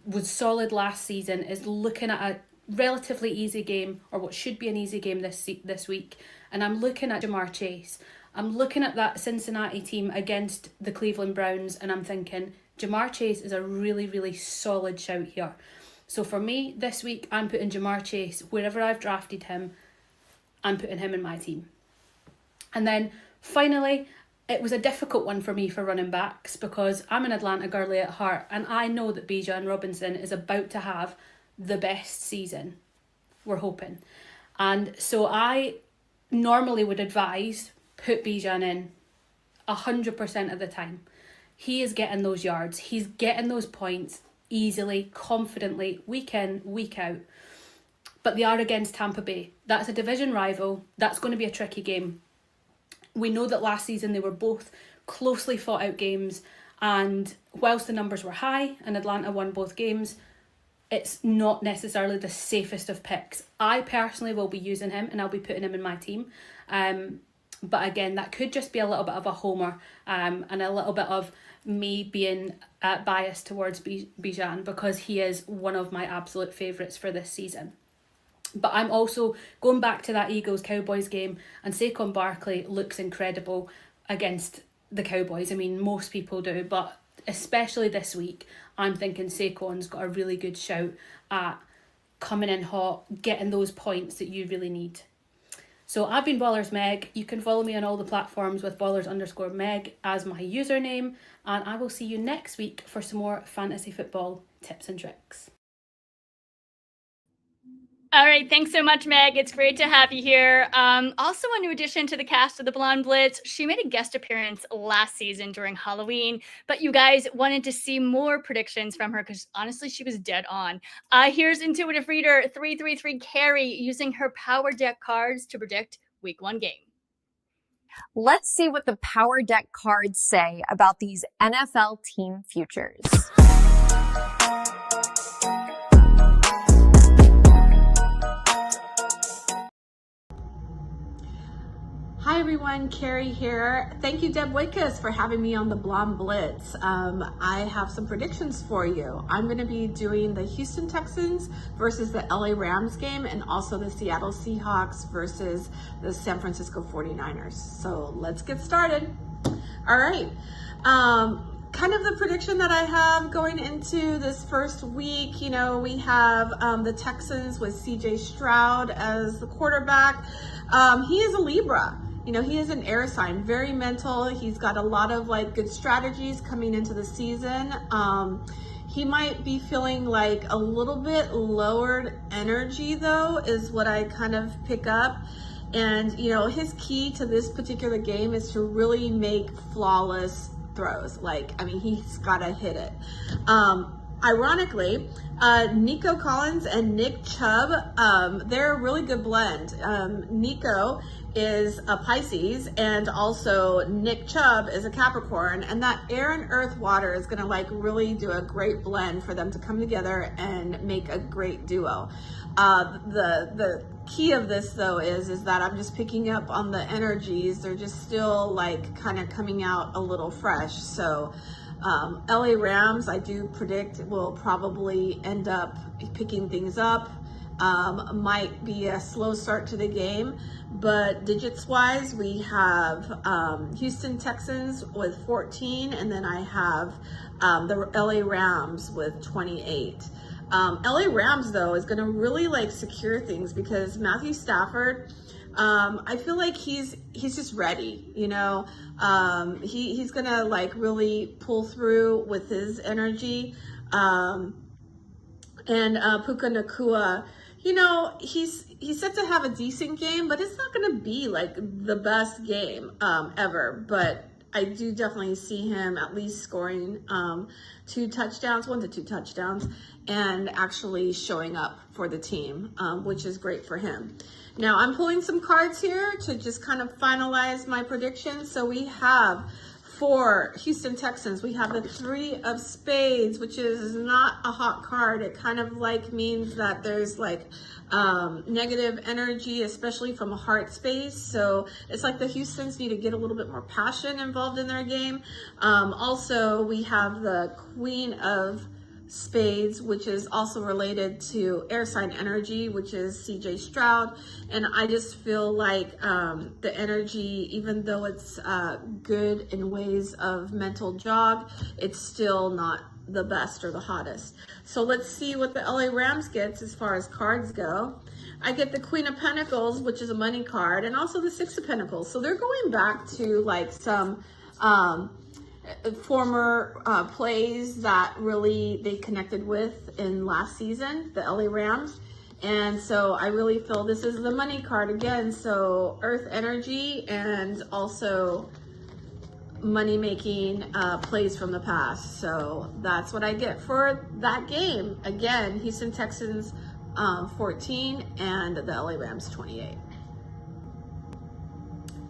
was solid last season, is looking at a relatively easy game, or what should be an easy game this week, and I'm looking at Jamar Chase. I'm looking at that Cincinnati team against the Cleveland Browns, and I'm thinking Jamar Chase is a really, really solid shout here. So for me, this week, I'm putting Jamar Chase, wherever I've drafted him, I'm putting him in my team. And then finally, it was a difficult one for me for running backs because I'm an Atlanta girly at heart and I know that Bijan Robinson is about to have the best season. We're hoping. And so I normally would advise put Bijan in 100% of the time. He is getting those yards. He's getting those points easily, confidently, week in, week out. But they are against Tampa Bay. That's a division rival. That's going to be a tricky game. We know that last season they were both closely fought out games, and whilst the numbers were high and Atlanta won both games, it's not necessarily the safest of picks. I personally will be using him and I'll be putting him in my team. But again, that could just be a little bit of a homer and a little bit of me being biased towards Bijan because he is one of my absolute favourites for this season. But I'm also going back to that Eagles-Cowboys game, and Saquon Barkley looks incredible against the Cowboys. I mean, most people do, but especially this week, I'm thinking Saquon's got a really good shout at coming in hot, getting those points that you really need. So I've been Ballers Meg. You can follow me on all the platforms with Ballers_Meg as my username, and I will see you next week for some more fantasy football tips and tricks. All right, thanks so much, Meg. It's great to have you here. Also, a new addition to the cast of the Blonde Blitz. She made a guest appearance last season during Halloween, but you guys wanted to see more predictions from her because honestly, she was dead on. Here's intuitive reader 333 Carrie using her Power Deck cards to predict Week 1 game. Let's see what the Power Deck cards say about these NFL team futures. Hi everyone, Carrie here. Thank you, Deb Whitcas, for having me on the Blonde Blitz. I have some predictions for you. I'm going to be doing the Houston Texans versus the LA Rams game, and also the Seattle Seahawks versus the San Francisco 49ers. So let's get started. All right. Kind of the prediction that I have going into this first week, you know, we have the Texans with CJ Stroud as the quarterback. He is a Libra. You know, he is an air sign, very mental. He's got a lot of like good strategies coming into the season. He might be feeling like a little bit lowered energy though, is what I kind of pick up. And, you know, his key to this particular game is to really make flawless throws. Like, I mean, he's got to hit it. Ironically, Nico Collins and Nick Chubb, they're a really good blend. Nico is a Pisces, and also Nick Chubb is a Capricorn, and that air and earth water is going to like really do a great blend for them to come together and make a great duo. The key of this though is that I'm just picking up on the energies. They're just still like kind of coming out a little fresh. So LA Rams, I do predict, will probably end up picking things up. Might be a slow start to the game, but digits wise, we have Houston Texans with 14, and then I have the LA Rams with 28. LA Rams though is going to really like secure things because Matthew Stafford, I feel like he's just ready, you know. He's gonna like really pull through with his energy. And Puka Nacua, you know, he's set to have a decent game, but it's not gonna be like the best game ever. But I do definitely see him at least scoring 1 to 2 touchdowns, and actually showing up for the team, which is great for him. Now I'm pulling some cards here to just kind of finalize my predictions. So we have for Houston Texans, we have the 3 of Spades, which is not a hot card. It kind of like means that there's like negative energy, especially from a heart space. So it's like the Houstons need to get a little bit more passion involved in their game. Also, we have the Queen of Spades, which is also related to air sign energy, which is CJ Stroud. And I just feel like the energy, even though it's good in ways of mental jog, it's still not the best or the hottest. So let's see what the LA Rams gets as far as cards go. I get the Queen of Pentacles, which is a money card, and also the 6 of Pentacles. So they're going back to like some former plays that really they connected with in last season, the LA Rams. And so I really feel this is the money card again. So earth energy and also money making plays from the past. So that's what I get for that game. Again, Houston Texans 14 and the LA Rams 28.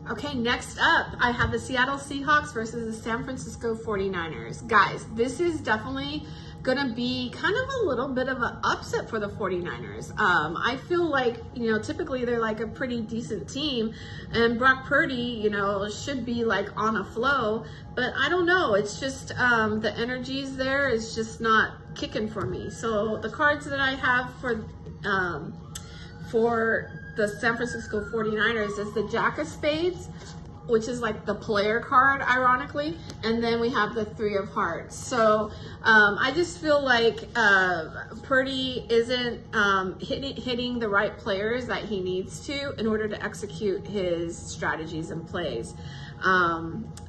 Okay, next up, I have the Seattle Seahawks versus the San Francisco 49ers. Guys, this is definitely gonna be kind of a little bit of an upset for the 49ers. I feel like, you know, typically they're like a pretty decent team, and Brock Purdy, you know, should be like on a flow, but I don't know. It's just the energies there is just not kicking for me. So the cards that I have for the San Francisco 49ers is the Jack of Spades, which is like the player card, ironically, and then we have the 3 of hearts. So I just feel like Purdy isn't hitting the right players that he needs to in order to execute his strategies and plays.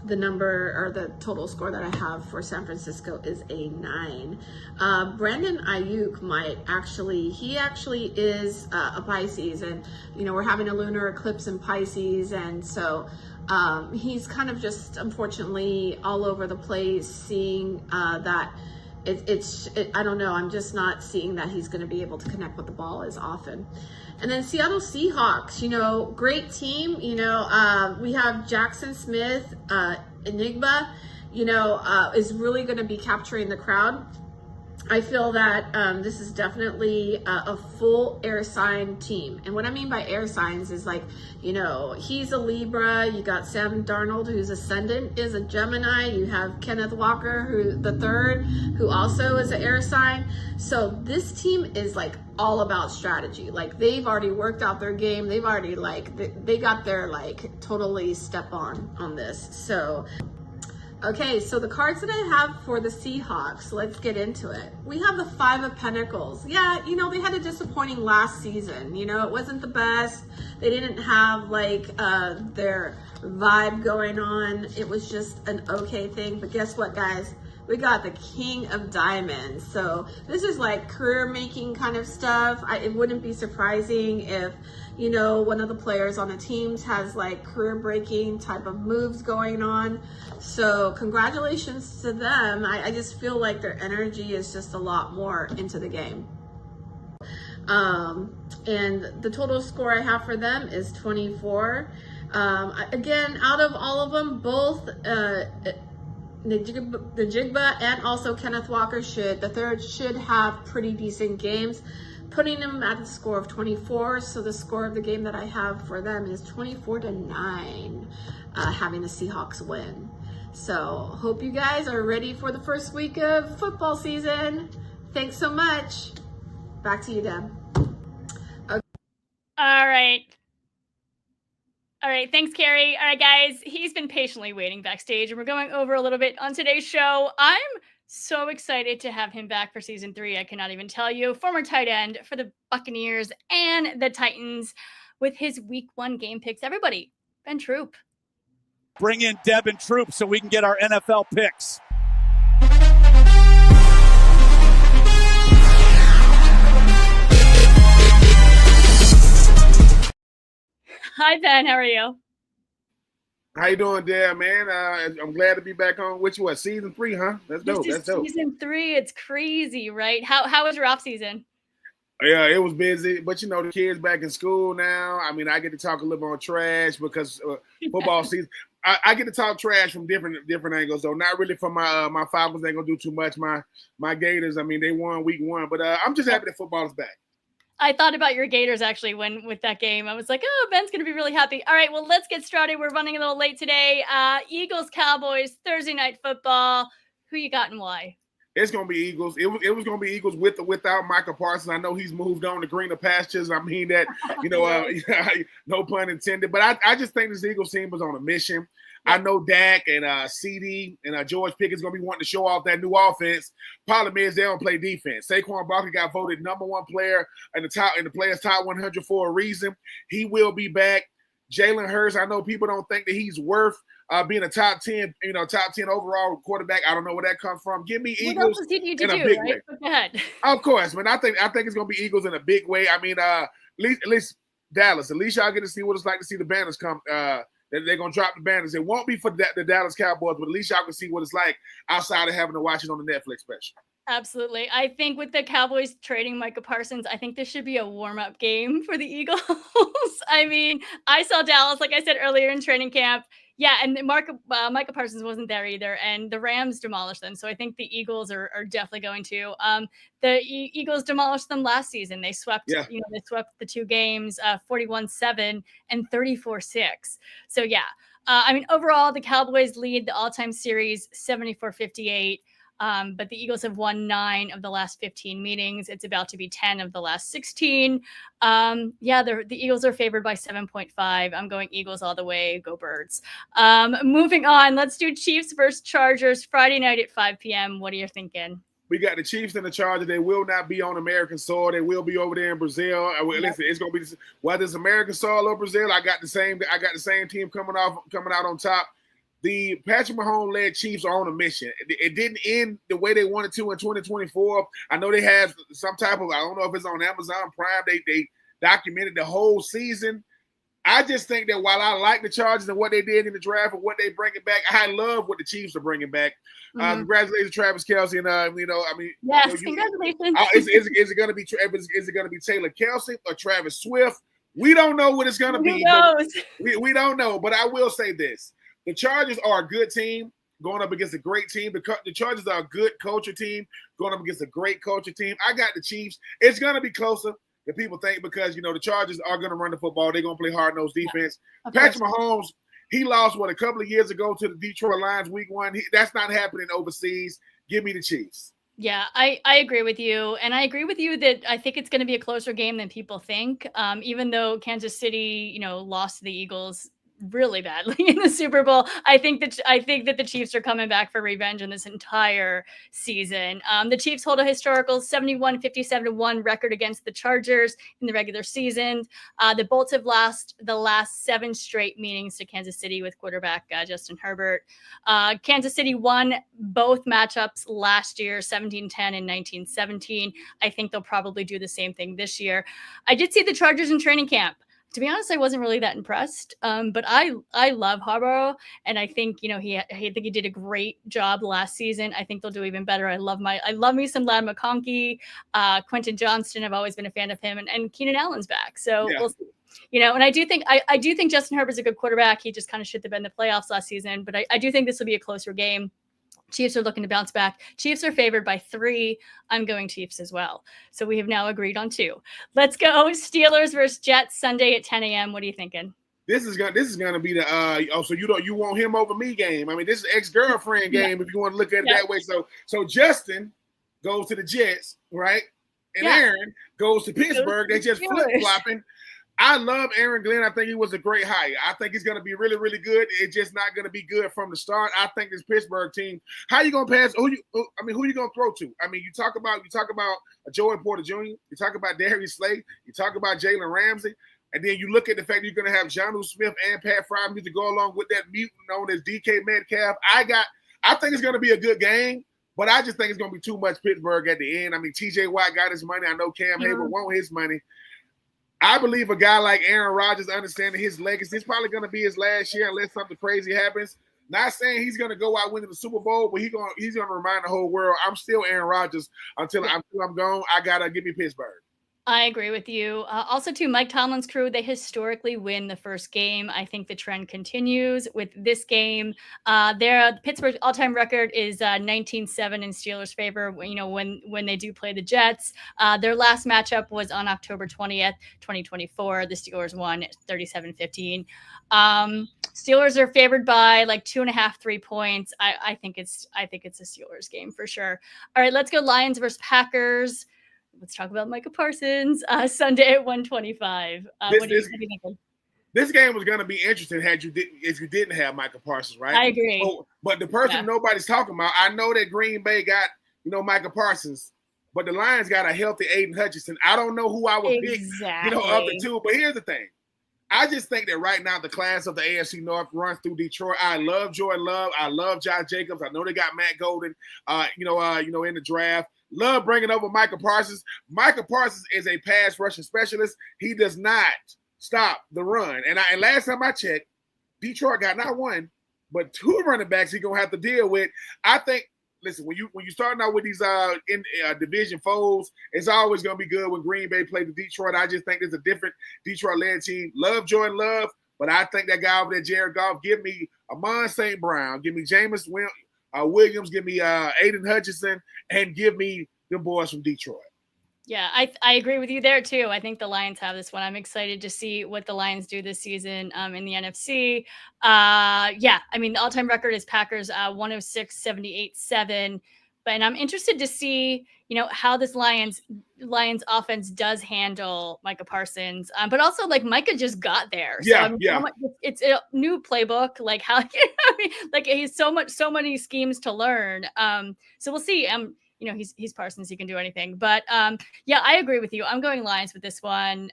The number or the total score that I have for San Francisco is a 9. Brandon Ayuk he actually is a Pisces, and we're having a lunar eclipse in Pisces, and so he's kind of just unfortunately all over the place, seeing that I don't know, I'm just not seeing that he's going to be able to connect with the ball as often. And then Seattle Seahawks, great team. We have Jackson Smith, Enigma, is really going to be capturing the crowd. I feel that this is definitely a full air sign team. And what I mean by air signs is he's a Libra. You got Sam Darnold, who's ascendant, is a Gemini. You have Kenneth Walker, who the third, who also is an air sign. So this team is all about strategy. They've already worked out their game. They've already they got their totally step on this. So okay, so the cards that I have for the Seahawks, let's get into it. We have the 5 of Pentacles. Yeah, they had a disappointing last season. It wasn't the best. They didn't have their vibe going on. It was just an okay thing. But guess what, guys? We got the King of Diamonds. So this is career making kind of stuff. It wouldn't be surprising if, one of the players on the teams has career breaking type of moves going on. So congratulations to them. I just feel like their energy is just a lot more into the game. And the total score I have for them is 24. Again, out of all of them, both Najigba and also Kenneth Walker the third should have pretty decent games, putting them at a score of 24. So the score of the game that I have for them is 24-9, having the Seahawks win. So hope you guys are ready for the first week of football season. Thanks so much. Back to you, Deb. Okay. All right. Thanks, Carrie. All right, guys, he's been patiently waiting backstage, and we're going over a little bit on today's show. I'm so excited to have him back for season 3. I cannot even tell you. Former tight end for the Buccaneers and the Titans with his week 1 game picks. Everybody, Ben Troupe. Bring in Deb and Troupe so we can get our NFL picks. Hi, Ben. How are you? How you doing, Deb, man? I'm glad to be back on with you. What, season 3, huh? That's dope. This is season 3. It's crazy, right? How was your off season? Yeah, it was busy, but the kids back in school now. I mean, I get to talk a little more trash because football season. I get to talk trash from different angles, though. Not really from my Falcons. They ain't gonna do too much. My Gators. I mean, they won week 1, but I'm just happy that football is back. I thought about your Gators actually with that game. I was like, oh, Ben's going to be really happy. All right, well, let's get started. We're running a little late today. Eagles, Cowboys, Thursday night football. Who you got and why? It's going to be Eagles. It was going to be Eagles with or without Micah Parsons. I know he's moved on to greener pastures. I mean that, no pun intended. But I just think this Eagles team was on a mission. I know Dak and CD and George Pickett's going to be wanting to show off that new offense. Problem is they don't play defense. Saquon Barkley got voted #1 player in the players' top 100 for a reason. He will be back. Jalen Hurts, I know people don't think that he's worth being a top 10 overall quarterback. I don't know where that comes from. Give me Eagles. What else did you in a do, big right? way. Go ahead. Of course, man. I think it's going to be Eagles in a big way. I mean, at least Dallas. At least y'all get to see what it's like to see the banners come. They're going to drop the banners. It won't be for the Dallas Cowboys, but at least y'all can see what it's like outside of having to watch it on the Netflix special. Absolutely. I think with the Cowboys trading Micah Parsons, I think this should be a warm-up game for the Eagles. I mean, I saw Dallas, like I said earlier, in training camp. Yeah, and Micah Parsons wasn't there either, and the Rams demolished them. So I think the Eagles are definitely going to. The Eagles demolished them last season. They swept, they swept the 2 games, 41-7 and 34-6. So yeah, I mean, overall, the Cowboys lead the all-time series 74-58. But the Eagles have won 9 of the last 15 meetings. It's about to be 10 of the last 16. The Eagles are favored by 7.5. I'm going Eagles all the way. Go Birds. Moving on, let's do Chiefs versus Chargers Friday night at 5 p.m. What are you thinking? We got the Chiefs and the Chargers. They will not be on American soil. They will be over there in Brazil. Listen, it's gonna be whether it's American soil or Brazil. I got the same team coming out on top. The Patrick Mahomes led Chiefs are on a mission. It didn't end the way they wanted to in 2024. I know they have some type of, I don't know if it's on Amazon Prime. They documented the whole season. I just think that while I like the Chargers and what they did in the draft and what they bringing back, I love what the Chiefs are bringing back. Congratulations, Travis Kelce, and yes, congratulations. Is it going to be Taylor Kelce or Travis Swift? We don't know what it's going to be. Who knows? We don't know. But I will say this: the Chargers are a good team going up against a great team. The Chargers are a good culture team going up against a great culture team. I got the Chiefs. It's going to be closer than people think because, the Chargers are going to run the football. They're going to play hard-nosed defense. Patrick Mahomes, he lost, a couple of years ago to the Detroit Lions week 1. That's not happening overseas. Give me the Chiefs. Yeah, I agree with you. And I agree with you that I think it's going to be a closer game than people think. Even though Kansas City, lost to the Eagles really badly in the Super Bowl, I think that the Chiefs are coming back for revenge in this entire season. The Chiefs hold a historical 71-57-1 record against the Chargers in the regular season. The Bolts have lost the last 7 straight meetings to Kansas City with quarterback Justin Herbert. Kansas City won both matchups last year, 17-10 and 19-17. I think they'll probably do the same thing this year. I did see the Chargers in training camp. To be honest, I wasn't really that impressed. But I love Harbaugh, and I think he did a great job last season. I think they'll do even better. I love me some Ladd McConkey, Quentin Johnston. I've always been a fan of him, and Keenan Allen's back. So we'll see. And I do think Justin Herbert's a good quarterback. He just kind of shit the bed in the playoffs last season, but I do think this will be a closer game. Chiefs are looking to bounce back. Chiefs are favored by 3. I'm going Chiefs as well. So we have now agreed on 2. Let's go Steelers versus Jets Sunday at 10 a.m. What are you thinking? This is gonna be the so you want him over me game. I mean, this is ex-girlfriend game if you want to look at it that way. So Justin goes to the Jets, right? And Aaron goes to Pittsburgh. They just flip-flopping. I love Aaron Glenn. I think he was a great hire. I think he's going to be really, really good. It's just not going to be good from the start. I think this Pittsburgh team. How you going to pass? Who you going to throw to? I mean, you talk about Joey Porter Jr. You talk about Darius Slay. You talk about Jalen Ramsey, and then you look at the fact you're going to have Jonnu Smith and Pat Freiermuth to go along with that mutant known as DK Metcalf. I think it's going to be a good game, but I just think it's going to be too much Pittsburgh at the end. I mean, T.J. Watt got his money. I know Cam Hayward won his money. I believe a guy like Aaron Rodgers, understanding his legacy, it's probably going to be his last year unless something crazy happens. Not saying he's going to go out winning the Super Bowl, but he's going to remind the whole world, I'm still Aaron Rodgers until I'm gone. I got to give me Pittsburgh. I agree with you. Also, too, Mike Tomlin's crew, they historically win the first game. I think the trend continues with this game. The Pittsburgh all-time record is 19-7 in Steelers' favor, when they do play the Jets. Their last matchup was on October 20th, 2024. The Steelers won 37-15. Steelers are favored by 2.5, 3 points. I think it's a Steelers game for sure. All right, let's go Lions versus Packers. Let's talk about Micah Parsons Sunday at 1:25. What do you think? This game was going to be interesting if you didn't have Micah Parsons, right? I agree. But the person nobody's talking about, I know that Green Bay got Micah Parsons, but the Lions got a healthy Aiden Hutchinson. I don't know who I would pick, of the two. But here's the thing. I just think that right now the class of the AFC North runs through Detroit. I love Jordan Love. I love Josh Jacobs. I know they got Matt Golden, in the draft. Love bringing over Micah Parsons. Micah Parsons is a pass rushing specialist. He does not stop the run. And last time I checked, Detroit got not 1, but 2 running backs he's gonna have to deal with. I think. Listen, when you starting out with these division foes, it's always gonna be good when Green Bay play the Detroit. I just think there's a different Detroit-led team. Love Jordan Love, but I think that guy over there, Jared Goff, give me Amon St. Brown, give me Jameis Williams, give me Aiden Hutchinson, and give me the boys from Detroit. Yeah, I agree with you there too. I think the Lions have this one. I'm excited to see what the Lions do this season in the NFC. The all-time record is Packers 106-78-7. and I'm interested to see, how this Lions offense does handle Micah Parsons. But also, like, Micah just got there. So it's a new playbook. Like, how, like, he's so many schemes to learn. So we'll see. He's Parsons. He can do anything. But I agree with you. I'm going Lions with this one.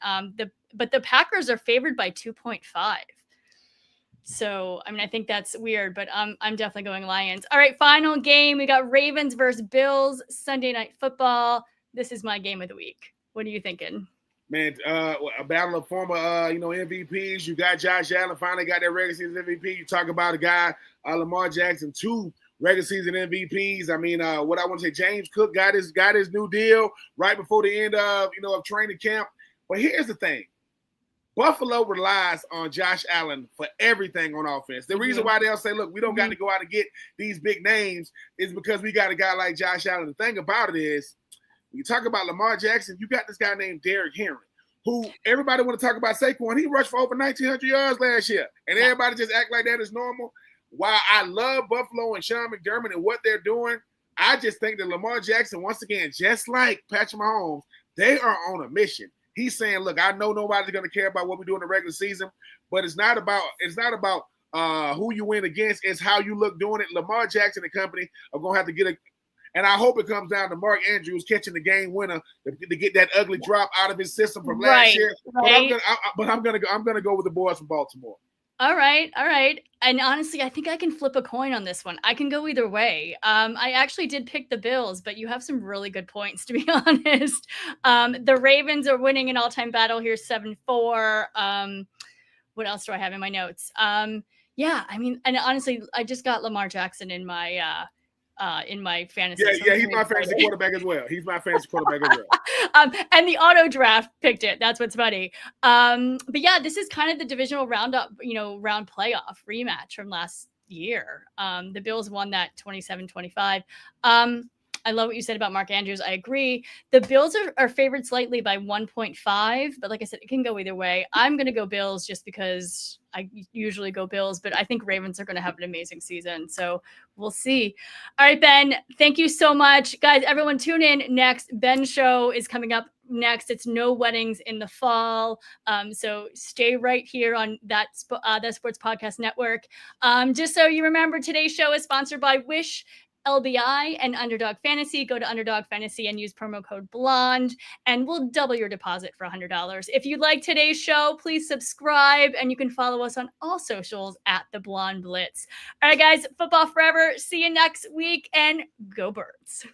But the Packers are favored by 2.5. So, I think that's weird, but I'm definitely going Lions. All right, final game. We got Ravens versus Bills, Sunday Night Football. This is my game of the week. What are you thinking? Man, a battle of former, MVPs. You got Josh Allen, finally got that regular season MVP. You talk about a guy, Lamar Jackson, 2 regular season MVPs. What I want to say, James Cook got his new deal right before the end of training camp. But here's the thing. Buffalo relies on Josh Allen for everything on offense. The reason why they'll say, look, we don't got to go out and get these big names is because we got a guy like Josh Allen. The thing about it is, when you talk about Lamar Jackson, you got this guy named Derrick Henry, who everybody want to talk about Saquon. He rushed for over 1,900 yards last year, and everybody just act like that is normal. While I love Buffalo and Sean McDermott and what they're doing, I just think that Lamar Jackson, once again, just like Patrick Mahomes, they are on a mission. He's saying, look, I know nobody's going to care about what we do in the regular season, but it's not about who you win against. It's how you look doing it. Lamar Jackson and company are going to have to get and I hope it comes down to Mark Andrews catching the game winner to get that ugly drop out of his system from last year. Right. But I'm gonna go with the boys from Baltimore. All right. And honestly, I think I can flip a coin on this one. I can go either way. I actually did pick the Bills, but you have some really good points, to be honest. The Ravens are winning an all-time battle here, 7-4. What else do I have in my notes? And honestly, I just got Lamar Jackson in my fantasy. Yeah, he's my fantasy quarterback as well. And the auto draft picked it. That's what's funny. But yeah, this is kind of the divisional round playoff rematch from last year. The Bills won that 27-25. I love what you said about Mark Andrews. I agree. The Bills are favored slightly by 1.5, but like I said, it can go either way. I'm going to go Bills just because I usually go Bills, but I think Ravens are going to have an amazing season. So we'll see. All right, Ben, thank you so much. Guys, everyone tune in next. Ben's show is coming up next. It's No Weddings in the Fall. So stay right here on that Sports Podcast Network. Just so you remember, today's show is sponsored by Wish, LBI, and Underdog Fantasy. Go to Underdog Fantasy and use promo code BLONDE, and we'll double your deposit for $100. If you like today's show, please subscribe, and you can follow us on all socials at The Blonde Blitz. All right, guys, football forever. See you next week, and go Birds.